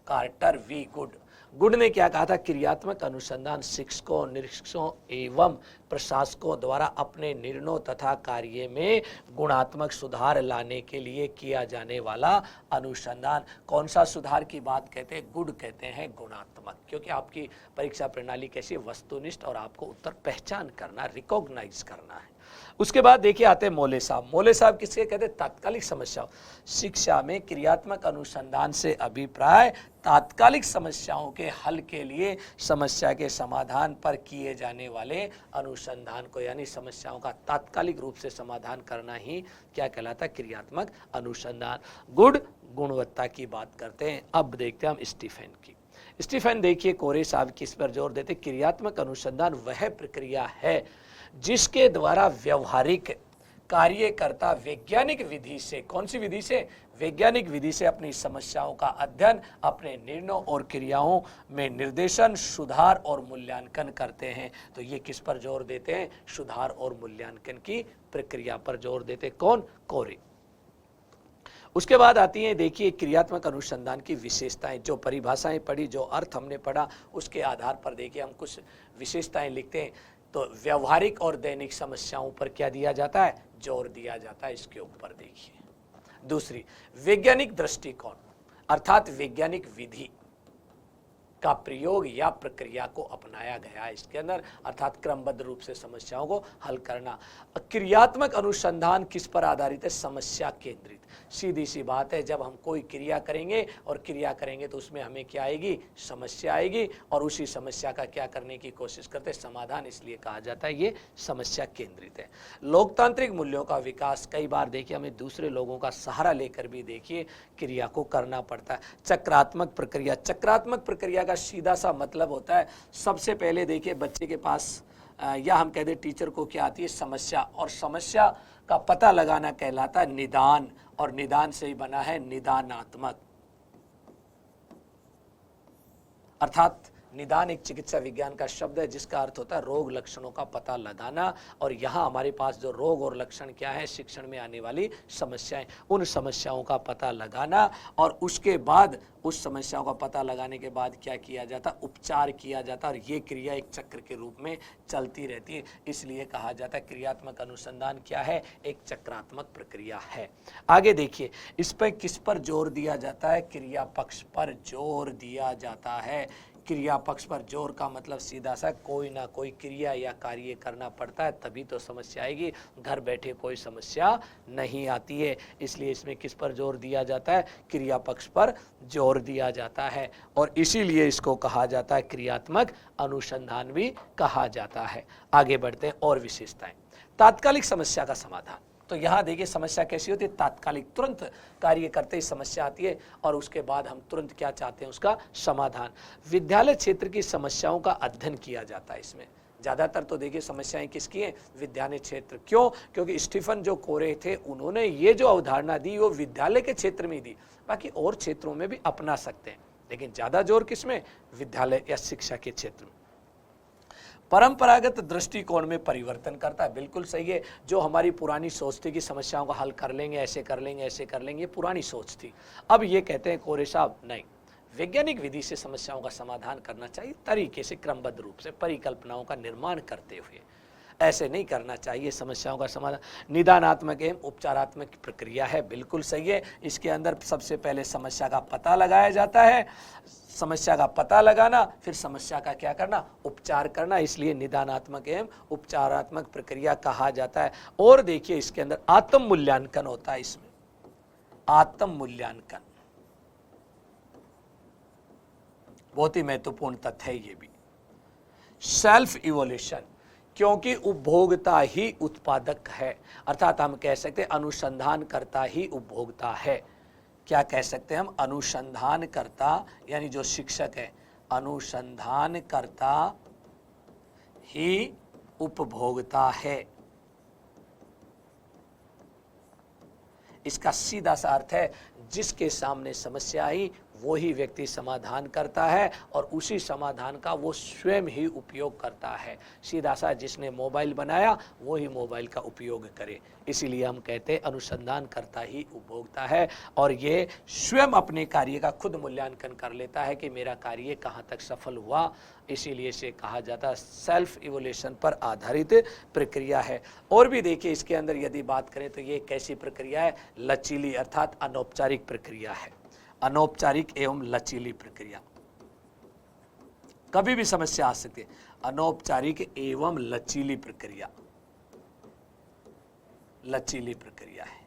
[SPEAKER 1] कार्टर वी गुड। गुड ने क्या कहा था, क्रियात्मक अनुसंधान शिक्षकों, निरीक्षकों एवं प्रशासकों द्वारा अपने निर्णयों तथा कार्य में गुणात्मक सुधार लाने के लिए किया जाने वाला अनुसंधान। कौन सा सुधार की बात कहते हैं, गुड कहते हैं गुणात्मक, क्योंकि आपकी परीक्षा प्रणाली कैसी, वस्तुनिष्ठ, और आपको उत्तर पहचान करना, रिकॉग्नाइज करना है। उसके बाद देखिए आते हैं मोले साहब। मोले साहब किसके कहते हैं, तात्कालिक समस्या। शिक्षा में क्रियात्मक अनुसंधान से अभिप्राय तात्कालिक समस्याओं के हल के लिए समस्या के समाधान पर किए जाने वाले अनुसंधान को, यानी समस्याओं का तात्कालिक रूप से समाधान करना ही क्या कहलाता है? क्रियात्मक अनुसंधान। गुणवत्ता की बात करते हैं। अब देखते हैं हम स्टीफन की। स्टीफन देखिए कोरे साहब किस पर जोर देते? क्रियात्मक अनुसंधान वह प्रक्रिया है जिसके द्वारा व्यवहारिक कार्यकर्ता वैज्ञानिक विधि से, कौन सी विधि से? वैज्ञानिक विधि से अपनी समस्याओं का अध्ययन, अपने निर्णयों और क्रियाओं में निर्देशन, सुधार और मूल्यांकन करते हैं। तो ये किस पर जोर देते हैं? सुधार और मूल्यांकन की प्रक्रिया पर जोर देते। कौन? कोरे। उसके बाद आती है देखिए क्रियात्मक अनुसंधान की विशेषताएं। जो परिभाषाएं पढ़ी, जो अर्थ हमने पढ़ा, उसके आधार पर देखिए हम कुछ विशेषताएं लिखते हैं। तो व्यवहारिक और दैनिक समस्याओं पर क्या दिया जाता है? जोर दिया जाता है। इसके ऊपर देखिए। दूसरी, वैज्ञानिक दृष्टिकोण अर्थात वैज्ञानिक विधि का प्रयोग या प्रक्रिया को अपनाया गया है इसके अंदर, अर्थात क्रमबद्ध रूप से समस्याओं को हल करना। क्रियात्मक अनुसंधान किस पर आधारित है? समस्या केंद्रित। सीधी सी बात है, जब हम कोई क्रिया करेंगे और क्रिया करेंगे तो उसमें हमें क्या आएगी? समस्या आएगी, और उसी समस्या का क्या करने की कोशिश करते हैं? समाधान। इसलिए कहा जाता है ये समस्या केंद्रित है। लोकतांत्रिक मूल्यों का विकास, कई बार देखिए हमें दूसरे लोगों का सहारा लेकर भी देखिए क्रिया को करना पड़ता है। चक्रात्मक प्रक्रिया, चक्रात्मक प्रक्रिया का सीधा सा मतलब होता है, सबसे पहले देखिए बच्चे के पास या हम कहते हैं टीचर को क्या आती है? समस्या, और समस्या का पता लगाना कहलाता है निदान, और निदान से ही बना है निदानात्मक। अर्थात निदान एक चिकित्सा विज्ञान का शब्द है जिसका अर्थ होता है रोग लक्षणों का पता लगाना, और यहाँ हमारे पास जो रोग और लक्षण क्या है? शिक्षण में आने वाली समस्याएं, उन समस्याओं का पता लगाना, और उसके बाद उस समस्याओं का पता लगाने के बाद क्या किया जाता? उपचार किया जाता, और ये क्रिया एक चक्र के रूप में चलती रहती है। इसलिए कहा जाता है क्रियात्मक अनुसंधान क्या है? एक चक्रात्मक प्रक्रिया है। आगे देखिए, इस पर किस पर जोर दिया जाता है? क्रिया पक्ष पर जोर दिया जाता है। क्रिया पक्ष पर जोर का मतलब सीधा सा, कोई ना कोई क्रिया या कार्य करना पड़ता है तभी तो समस्या आएगी, घर बैठे कोई समस्या नहीं आती है। इसलिए इसमें किस पर जोर दिया जाता है? क्रिया पक्ष पर जोर दिया जाता है, और इसीलिए इसको कहा जाता है क्रियात्मक अनुसंधान भी कहा जाता है। आगे बढ़ते हैं और विशेषताएं। तात्कालिक समस्या का समाधान। तो यहाँ देखिए समस्या कैसी होती है? तात्कालिक, तुरंत कार्य करते ही समस्या आती है, और उसके बाद हम तुरंत क्या चाहते हैं? उसका समाधान। विद्यालय क्षेत्र की समस्याओं का अध्ययन किया जाता है इसमें। ज़्यादातर तो देखिए समस्याएं किसकी हैं? विद्यालय क्षेत्र। क्यों? क्योंकि स्टीफन जो कोरे थे उन्होंने ये जो अवधारणा दी वो विद्यालय के क्षेत्र में दी, बाकी और क्षेत्रों में भी अपना सकते हैं, लेकिन ज़्यादा जोर किसमें? विद्यालय या शिक्षा के क्षेत्र में। परंपरागत दृष्टिकोण में परिवर्तन करता है। बिल्कुल सही है। जो हमारी पुरानी सोच थी कि समस्याओं का हल कर लेंगे, ऐसे कर लेंगे, ऐसे कर लेंगे, ये पुरानी सोच थी। अब ये कहते हैं कोरे साहब नहीं, वैज्ञानिक विधि से समस्याओं का समाधान करना चाहिए, तरीके से, क्रमबद्ध रूप से, परिकल्पनाओं का निर्माण करते हुए। ऐसे नहीं करना चाहिए समस्याओं का समाधान। निदानात्मक एवं उपचारात्मक प्रक्रिया है। बिल्कुल सही है। इसके अंदर सबसे पहले समस्या का पता लगाया जाता है, समस्या का पता लगाना, फिर समस्या का क्या करना? उपचार करना। इसलिए निदानात्मक एवं उपचारात्मक प्रक्रिया कहा जाता है। और देखिए इसके अंदर आत्म मूल्यांकन होता है। इसमें आत्म मूल्यांकन बहुत ही महत्वपूर्ण तथ्य है। ये भी सेल्फ इवोल्यूशन, क्योंकि उपभोक्ता ही उत्पादक है, अर्थात हम कह सकते हैं अनुसंधानकर्ता ही उपभोक्ता है। क्या कह सकते हैं हम? अनुसंधानकर्ता यानी जो शिक्षक है, अनुसंधानकर्ता ही उपभोक्ता है। इसका सीधा सा अर्थ है जिसके सामने समस्या आई वो ही व्यक्ति समाधान करता है, और उसी समाधान का वो स्वयं ही उपयोग करता है। सीधा सा, जिसने मोबाइल बनाया वो ही मोबाइल का उपयोग करे। इसीलिए हम कहते हैं अनुसंधान करता ही उपभोक्ता है, और ये स्वयं अपने कार्य का खुद मूल्यांकन कर लेता है कि मेरा कार्य कहाँ तक सफल हुआ। इसीलिए इसे कहा जाता है सेल्फ इवोल्यूशन पर आधारित प्रक्रिया है। और भी देखिए इसके अंदर यदि बात करें तो ये कैसी प्रक्रिया है? लचीली अर्थात अनौपचारिक प्रक्रिया है। अनौपचारिक एवं लचीली प्रक्रिया, कभी भी समस्या आ सकती है। अनौपचारिक एवं लचीली प्रक्रिया, लचीली प्रक्रिया है।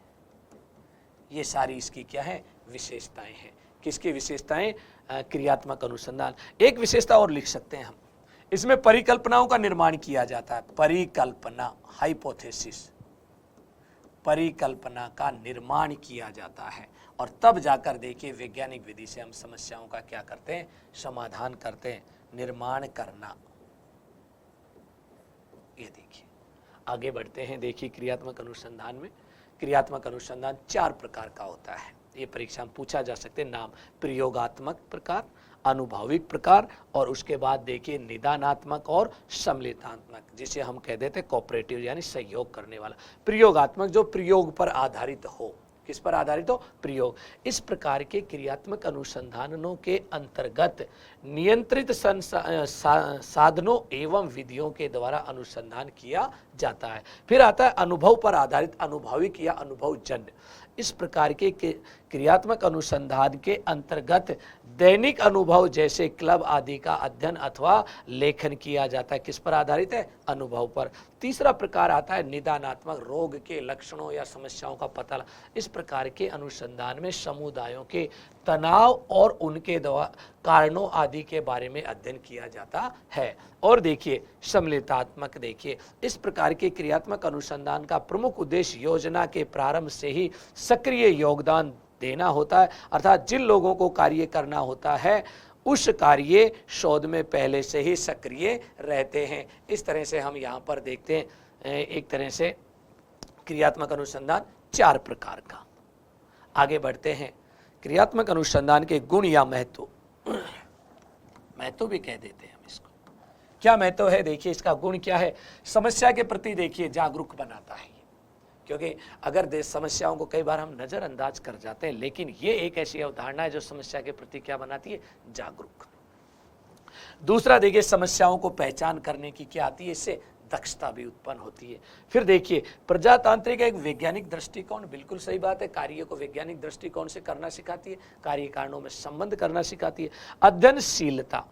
[SPEAKER 1] ये सारी इसकी क्या है? विशेषताएं हैं। किसकी विशेषताएं? क्रियात्मक अनुसंधान। एक विशेषता और लिख सकते हैं हम, इसमें परिकल्पनाओं का निर्माण किया जाता है। परिकल्पना, हाइपोथेसिस, परिकल्पना का निर्माण किया जाता है और तब जाकर देखिए वैज्ञानिक विधि से हम समस्याओं का क्या करते हैं? समाधान करते हैं। निर्माण करना, ये देखिए। आगे बढ़ते हैं, देखिए क्रियात्मक अनुसंधान में, क्रियात्मक अनुसंधान 4 प्रकार का होता है। ये परीक्षा में पूछा जा सकते हैं नाम। प्रयोगात्मक प्रकार, अनुभविक प्रकार, और उसके बाद देखिए निदानात्मक और सम्मिलितात्मक, जिसे हम कह देते हैं कोऑपरेटिव यानी सहयोग करने वाला। प्रयोगात्मक जो प्रयोग पर आधारित हो। किस पर आधारित हो? प्रयोग। इस प्रकार के क्रियात्मक अनुसंधानों के अंतर्गत नियंत्रित साधनों एवं विधियों के द्वारा अनुसंधान किया जाता है। फिर आता है अनुभव पर आधारित, अनुभविक या अनुभवजन्य। इस प्रकार के क्रियात्मक अनुसंधान के अंतर्गत दैनिक अनुभव जैसे क्लब आदि का अध्ययन अथवा लेखन किया जाता है। किस पर आधारित है? अनुभव पर। तीसरा प्रकार आता है निदानात्मक, रोग के लक्षणों या समस्याओं का पता। इस प्रकार के अनुसंधान में समुदायों के तनाव और उनके कारणों आदि के बारे में अध्ययन किया जाता है। और देखिए सम्मिलितात्मक, देखिए इस प्रकार के क्रियात्मक अनुसंधान का प्रमुख उद्देश्य योजना के प्रारंभ से ही सक्रिय योगदान देना होता है, अर्थात जिन लोगों को कार्य करना होता है उस कार्य शोध में पहले से ही सक्रिय रहते हैं। इस तरह से हम यहाँ पर देखते हैं एक तरह से क्रियात्मक अनुसंधान 4 प्रकार का। आगे बढ़ते हैं, क्रियात्मक अनुसंधान के गुण या महत्व, महत्व भी कह देते हैं हम इसको। क्या महत्व है? देखिए इसका गुण क्या है? समस्या के प्रति देखिए जागरूक बनाता है, क्योंकि अगर समस्याओं को कई बार हम नज़रअंदाज कर जाते हैं, लेकिन ये एक ऐसी अवधारणा है जो समस्या के प्रति क्या बनाती है? जागरूक। दूसरा देखिए समस्याओं को पहचान करने की क्या आती है? इससे दक्षता भी उत्पन्न होती है। फिर देखिए प्रजातांत्रिक एक वैज्ञानिक दृष्टिकोण, बिल्कुल सही बात है, कार्य को वैज्ञानिक दृष्टिकोण से करना सिखाती है, कार्य कारणों में संबंध करना सिखाती है। अध्ययनशीलता,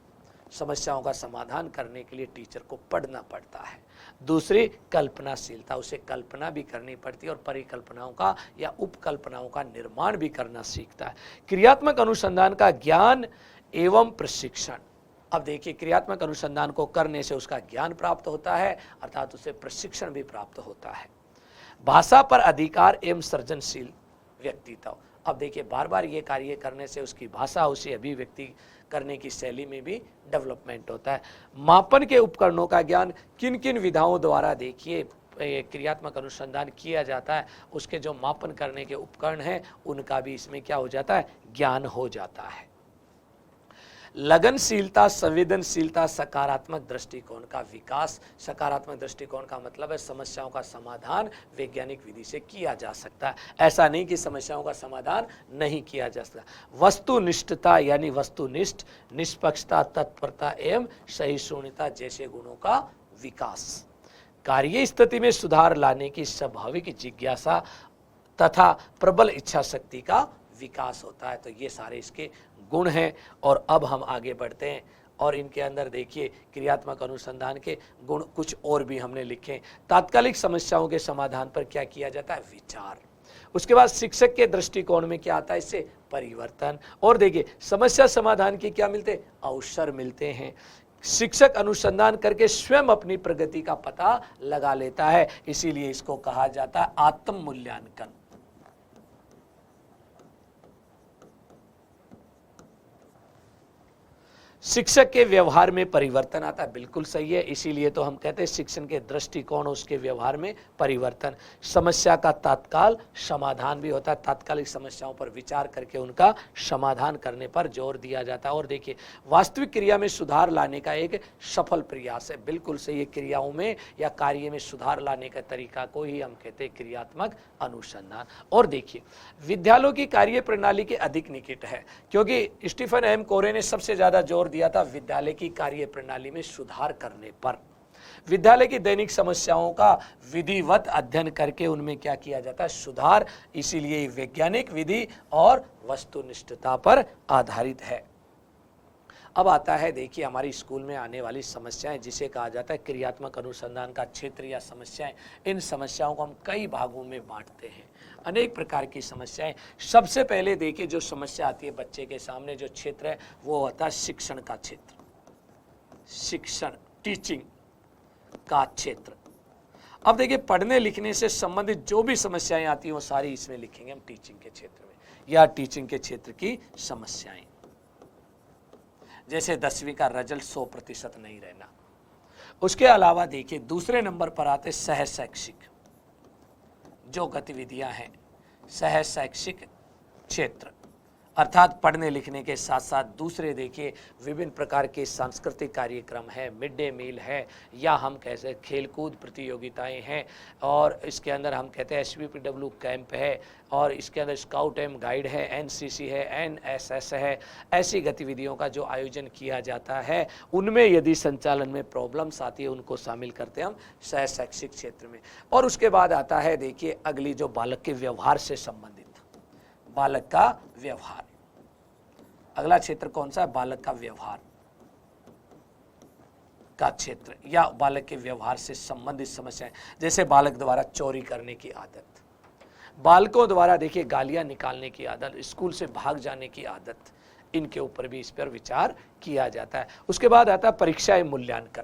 [SPEAKER 1] समस्याओं का समाधान करने के लिए टीचर को पढ़ना पड़ता है। दूसरी कल्पनाशीलता, उसे कल्पना भी करनी पड़ती है और परिकल्पनाओं का या उपकल्पनाओं का निर्माण भी करना सीखता है। क्रियात्मक अनुसंधान का ज्ञान एवं प्रशिक्षण। अब देखिए क्रियात्मक अनुसंधान को करने से उसका ज्ञान प्राप्त होता है, अर्थात उसे प्रशिक्षण भी प्राप्त होता है। भाषा पर अधिकार एवं सृजनशील व्यक्तित्व। अब देखिए बार बार ये कार्य करने से उसकी भाषा, उसे अभिव्यक्ति करने की शैली में भी डेवलपमेंट होता है। मापन के उपकरणों का ज्ञान, किन किन विधाओं द्वारा देखिए क्रियात्मक अनुसंधान किया जाता है, उसके जो मापन करने के उपकरण हैं उनका भी इसमें क्या हो जाता है? ज्ञान हो जाता है। लगनशीलता, संवेदनशीलता, सकारात्मक दृष्टिकोण का विकास। सकारात्मक दृष्टिकोण का मतलब है समस्याओं का समाधान वैज्ञानिक विधि से किया जा सकता है, ऐसा नहीं कि समस्याओं का समाधान नहीं किया जा सकता। वस्तुनिष्ठता यानी वस्तुनिष्ठ, निष्पक्षता, तत्परता एवं सहिष्णुता जैसे गुणों का विकास। कार्य स्थिति में सुधार लाने की स्वाभाविक जिज्ञासा तथा प्रबल इच्छा शक्ति का विकास होता है। तो ये सारे इसके गुण हैं। और अब हम आगे बढ़ते हैं और इनके अंदर देखिए क्रियात्मक अनुसंधान के गुण कुछ और भी हमने लिखे। तात्कालिक समस्याओं के समाधान पर क्या किया जाता है? विचार। उसके बाद शिक्षक के दृष्टिकोण में क्या आता है? इससे परिवर्तन। और देखिए समस्या समाधान के क्या मिलते हैं? अवसर मिलते हैं। शिक्षक अनुसंधान करके स्वयं अपनी प्रगति का पता लगा लेता है, इसीलिए इसको कहा जाता है आत्म मूल्यांकन। शिक्षक के व्यवहार में परिवर्तन आता है, बिल्कुल सही है, इसीलिए तो हम कहते हैं शिक्षण के दृष्टिकोण, उसके व्यवहार में परिवर्तन। समस्या का तत्काल समाधान भी होता है, तात्कालिक समस्याओं पर विचार करके उनका समाधान करने पर जोर दिया जाता है। और देखिए वास्तविक क्रिया में सुधार लाने का एक सफल प्रयास है, बिल्कुल सही है। क्रियाओं में या कार्य में सुधार लाने का तरीका को ही हम कहते हैं क्रियात्मक अनुसंधान। और देखिए विद्यालयों की कार्य प्रणाली के अधिक निकट है, क्योंकि स्टीफन एम कोरे ने सबसे ज्यादा जोर दिया था विद्यालय की कार्य प्रणाली में सुधार करने पर। विद्यालय की दैनिक समस्याओं का विधिवत अध्ययन करके उनमें क्या किया जाता है? सुधार। इसीलिए वैज्ञानिक विधि और वस्तुनिष्ठता पर आधारित है। अब आता है देखिए हमारी स्कूल में आने वाली समस्याएं, जिसे कहा जाता है क्रियात्मक अनुसंधान का क्षेत्र या समस्याएं। इन समस्याओं को हम कई भागों में बांटते हैं, अनेक प्रकार की समस्याएं। सबसे पहले देखिए जो समस्या आती है बच्चे के सामने, जो क्षेत्र है वो होता है शिक्षण का क्षेत्र, शिक्षण टीचिंग का क्षेत्र। अब देखिए पढ़ने लिखने से संबंधित जो भी समस्याएं आती हैं वो सारी इसमें लिखेंगे हम टीचिंग के क्षेत्र में, या टीचिंग के क्षेत्र की समस्याएं। जैसे 10वीं का रिजल्ट 100% नहीं रहना। उसके अलावा देखिए दूसरे नंबर पर आते सह शैक्षिक जो गतिविधियां हैं, सह शैक्षिक क्षेत्र अर्थात पढ़ने लिखने के साथ साथ दूसरे देखिए विभिन्न प्रकार के सांस्कृतिक कार्यक्रम है, मिड डे मील है, या हम कैसे खेलकूद प्रतियोगिताएं हैं, और इसके अंदर हम कहते हैं SVPW कैंप है, और इसके अंदर स्काउट एंड गाइड है, NCC है, NSS है। ऐसी गतिविधियों का जो आयोजन किया जाता है उनमें यदि संचालन में प्रॉब्लम्स आती है उनको शामिल करते हैं हम सह शैक्षिक क्षेत्र में। और उसके बाद आता है देखिए अगली जो बालक के व्यवहार से संबंधित, बालक का व्यवहार। अगला क्षेत्र कौन सा है? बालक का व्यवहार का क्षेत्र, या बालक के व्यवहार से संबंधित समस्याएं। जैसे बालक द्वारा चोरी करने की आदत, बालकों द्वारा देखिए गालियां निकालने की आदत, स्कूल से भाग जाने की आदत, इनके ऊपर भी इस पर विचार किया जाता है। उसके बाद आता है परीक्षा या मूल्यांकन,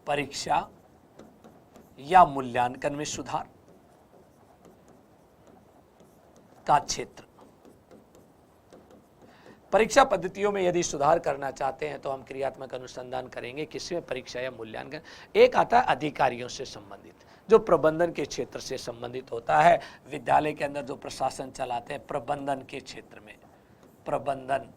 [SPEAKER 1] परीक्षा या मूल्यांकन में सुधार का क्षेत्र। परीक्षा पद्धतियों में यदि सुधार करना चाहते हैं तो हम क्रियात्मक अनुसंधान करेंगे। किसमें? परीक्षा या मूल्यांकन। एक आता है अधिकारियों से संबंधित, जो प्रबंधन के क्षेत्र से संबंधित होता है। विद्यालय के अंदर जो प्रशासन चलाते हैं प्रबंधन के क्षेत्र में, प्रबंधन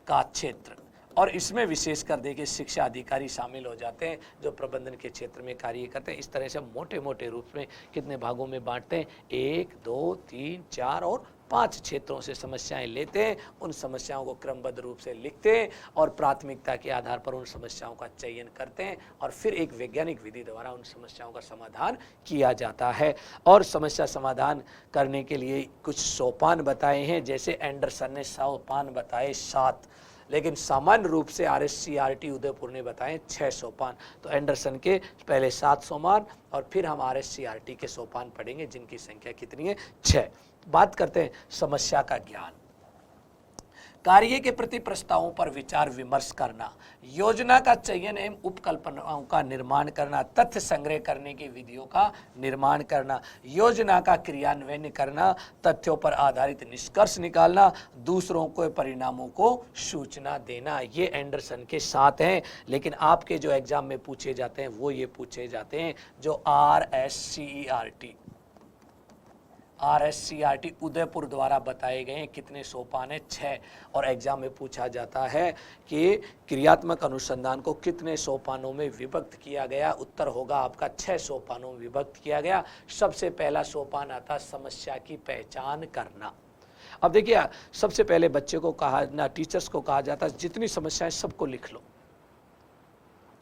[SPEAKER 1] का क्षेत्र, और इसमें विशेषकर देखिए शिक्षा अधिकारी शामिल हो जाते हैं जो प्रबंधन के क्षेत्र में कार्य करते हैं। इस तरह से मोटे मोटे रूप में कितने भागों में बांटते हैं? 1, 2, 3, 4 और 5 क्षेत्रों से समस्याएं लेते हैं, उन समस्याओं को क्रमबद्ध रूप से लिखते हैं और प्राथमिकता के आधार पर उन समस्याओं का चयन करते हैं, और फिर एक वैज्ञानिक विधि द्वारा उन समस्याओं का समाधान किया जाता है। और समस्या समाधान करने के लिए कुछ सोपान बताए हैं, जैसे एंडरसन ने सोपान बताए 7, लेकिन सामान्य रूप से RSCRT उदयपुर ने बताए 6 सोपान। तो एंडरसन के पहले 7 सोपान और फिर हम RSCRT के सोपान पढ़ेंगे, जिनकी संख्या कितनी है? 6। बात करते हैं समस्या का ज्ञान। कार्य के प्रति प्रस्तावों पर विचार विमर्श करना, योजना का चयन एवं उपकल्पनाओं का निर्माण करना, तथ्य संग्रह करने की विधियों का निर्माण करना, योजना का क्रियान्वयन करना, तथ्यों पर आधारित निष्कर्ष निकालना, दूसरों को परिणामों को सूचना देना। ये एंडरसन के 7 हैं, लेकिन आपके जो एग्जाम में पूछे जाते हैं वो ये पूछे जाते हैं जो RSCRT उदयपुर द्वारा बताए गए हैं। कितने सोपान है? 6। और एग्जाम में पूछा जाता है कि क्रियात्मक अनुसंधान को कितने सोपानों में विभक्त किया गया? उत्तर होगा आपका 6 सोपानों में विभक्त किया गया। सबसे पहला सोपान आता समस्या की पहचान करना। अब देखिए सबसे पहले बच्चे को कहा ना, टीचर्स को कहा जाता है जितनी समस्याएं सबको लिख लो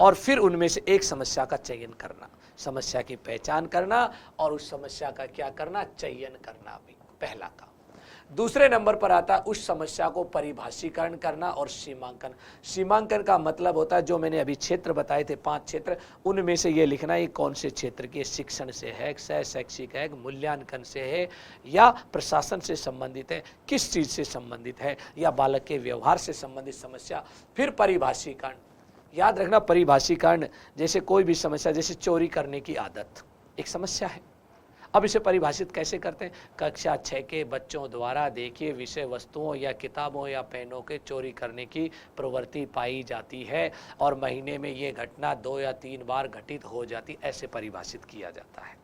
[SPEAKER 1] और फिर उनमें से एक समस्या का चयन करना, समस्या की पहचान करना और उस समस्या का क्या करना? चयन करना भी पहला काम। दूसरे नंबर पर आता है उस समस्या को परिभाषीकरण करना और सीमांकन। सीमांकन का मतलब होता है जो मैंने अभी क्षेत्र बताए थे 5 क्षेत्र, उनमें से ये लिखना है कौन से क्षेत्र के, शिक्षण से है, सह शैक्षिक है, मूल्यांकन से है, या प्रशासन से संबंधित है, किस चीज़ से संबंधित है, या बालक के व्यवहार से संबंधित समस्या। फिर परिभाषीकरण, याद रखना परिभाषीकरण, जैसे कोई भी समस्या, जैसे चोरी करने की आदत एक समस्या है। अब इसे परिभाषित कैसे करते हैं? कक्षा 6 के बच्चों द्वारा देखिए विषय वस्तुओं या किताबों या पेनों के चोरी करने की प्रवृत्ति पाई जाती है और महीने में ये घटना 2 या 3 बार घटित हो जाती, ऐसे परिभाषित किया जाता है।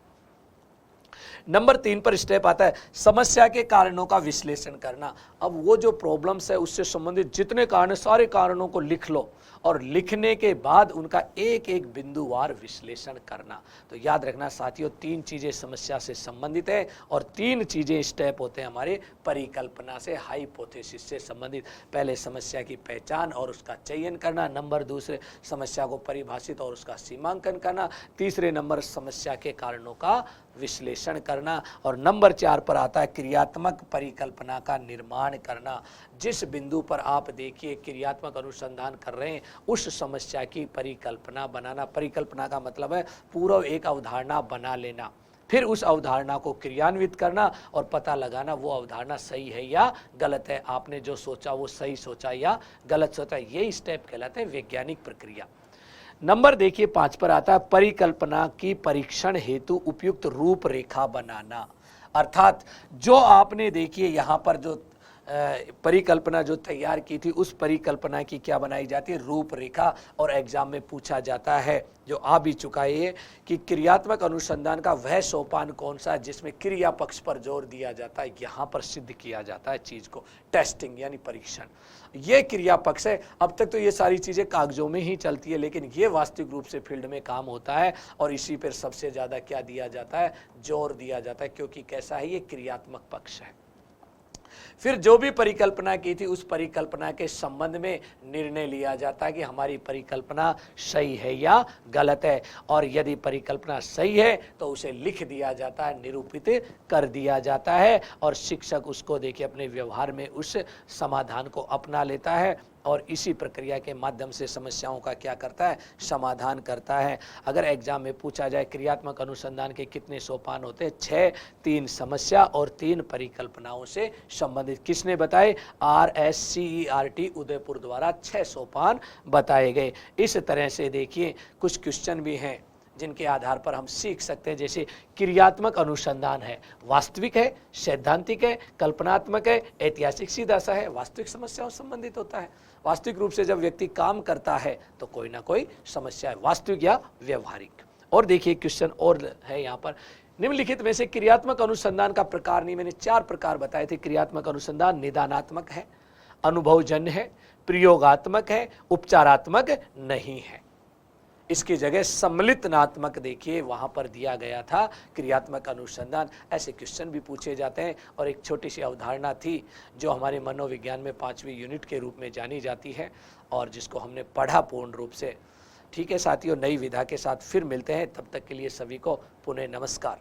[SPEAKER 1] नंबर 3 पर स्टेप आता है समस्या के कारणों का विश्लेषण करना। अब वो जो प्रॉब्लम्स है उससे संबंधित जितने कारण, सारे कारणों को लिख लो और लिखने के बाद उनका एक एक बिंदुवार विश्लेषण करना। तो याद रखना साथियों, 3 चीजें समस्या से संबंधित है और 3 चीजें स्टेप होते हैं हमारे परिकल्पना से, हाइपोथेसिस से संबंधित। पहले समस्या की पहचान और उसका चयन करना, नंबर दूसरे समस्या को परिभाषित और उसका सीमांकन करना, तीसरे नंबर समस्या के कारणों का विश्लेषण करना, और नंबर 4 पर आता है क्रियात्मक परिकल्पना का निर्माण करना। जिस बिंदु पर आप देखिए क्रियात्मक अनुसंधान कर रहे हैं उस समस्या की परिकल्पना बनाना। परिकल्पना का मतलब है पूर्व एक अवधारणा बना लेना, फिर उस अवधारणा को क्रियान्वित करना और पता लगाना वो अवधारणा सही है या गलत है, आपने जो सोचा वो सही सोचा या गलत सोचा। ये स्टेप कहलाते हैं वैज्ञानिक प्रक्रिया। नंबर देखिए 5 पर आता है परिकल्पना की परीक्षण हेतु उपयुक्त रूपरेखा बनाना। अर्थात जो आपने देखिए यहाँ पर जो परिकल्पना जो तैयार की थी उस परिकल्पना की क्या बनाई जाती है, रूपरेखा। और एग्जाम में पूछा जाता है, जो आ भी चुका है ये, कि क्रियात्मक अनुसंधान का वह सोपान कौन सा है जिसमें क्रिया पक्ष पर जोर दिया जाता है। यहाँ पर सिद्ध किया जाता है चीज को, टेस्टिंग यानी परीक्षण। ये क्रिया पक्ष है। अब तक तो ये सारी चीजें कागजों में ही चलती है, लेकिन ये वास्तविक रूप से फील्ड में काम होता है और इसी पर सबसे ज्यादा क्या दिया जाता है, जोर दिया जाता है, क्योंकि कैसा है ये क्रियात्मक पक्ष है। फिर जो भी परिकल्पना की थी उस परिकल्पना के संबंध में निर्णय लिया जाता है कि हमारी परिकल्पना सही है या गलत है, और यदि परिकल्पना सही है तो उसे लिख दिया जाता है, निरूपित कर दिया जाता है, और शिक्षक उसको देखिए अपने व्यवहार में उस समाधान को अपना लेता है और इसी प्रक्रिया के माध्यम से समस्याओं का क्या करता है, समाधान करता है। अगर एग्जाम में पूछा जाए क्रियात्मक अनुसंधान के कितने सोपान होते हैं, 6, 3 समस्या और 3 परिकल्पनाओं से संबंधित। किसने बताए, RSCERT उदयपुर द्वारा 6 सोपान बताए गए। इस तरह से देखिए कुछ क्वेश्चन भी हैं जिनके आधार पर हम सीख सकते हैं। जैसे क्रियात्मक अनुसंधान है, वास्तविक है, सैद्धांतिक है, कल्पनात्मक है, ऐतिहासिक, सीधा सा है, वास्तविक समस्याओं से संबंधित होता है। वास्तविक रूप से जब व्यक्ति काम करता है तो कोई ना कोई समस्या है, वास्तविक या व्यवहारिक। और देखिए क्वेश्चन और है यहाँ पर, निम्नलिखित में से क्रियात्मक अनुसंधान का प्रकार नहीं, मैंने 4 प्रकार बताए थे। क्रियात्मक अनुसंधान निदानात्मक है, अनुभवजन्य है, प्रयोगात्मक है, उपचारात्मक नहीं है। इसकी जगह सम्मिलितनात्मक देखिए वहां पर दिया गया था क्रियात्मक अनुसंधान। ऐसे क्वेश्चन भी पूछे जाते हैं। और एक छोटी सी अवधारणा थी जो हमारे मनोविज्ञान में 5वीं यूनिट के रूप में जानी जाती है और जिसको हमने पढ़ा पूर्ण रूप से। ठीक है साथियों, नई विधा के साथ फिर मिलते हैं, तब तक के लिए सभी को पुनः नमस्कार।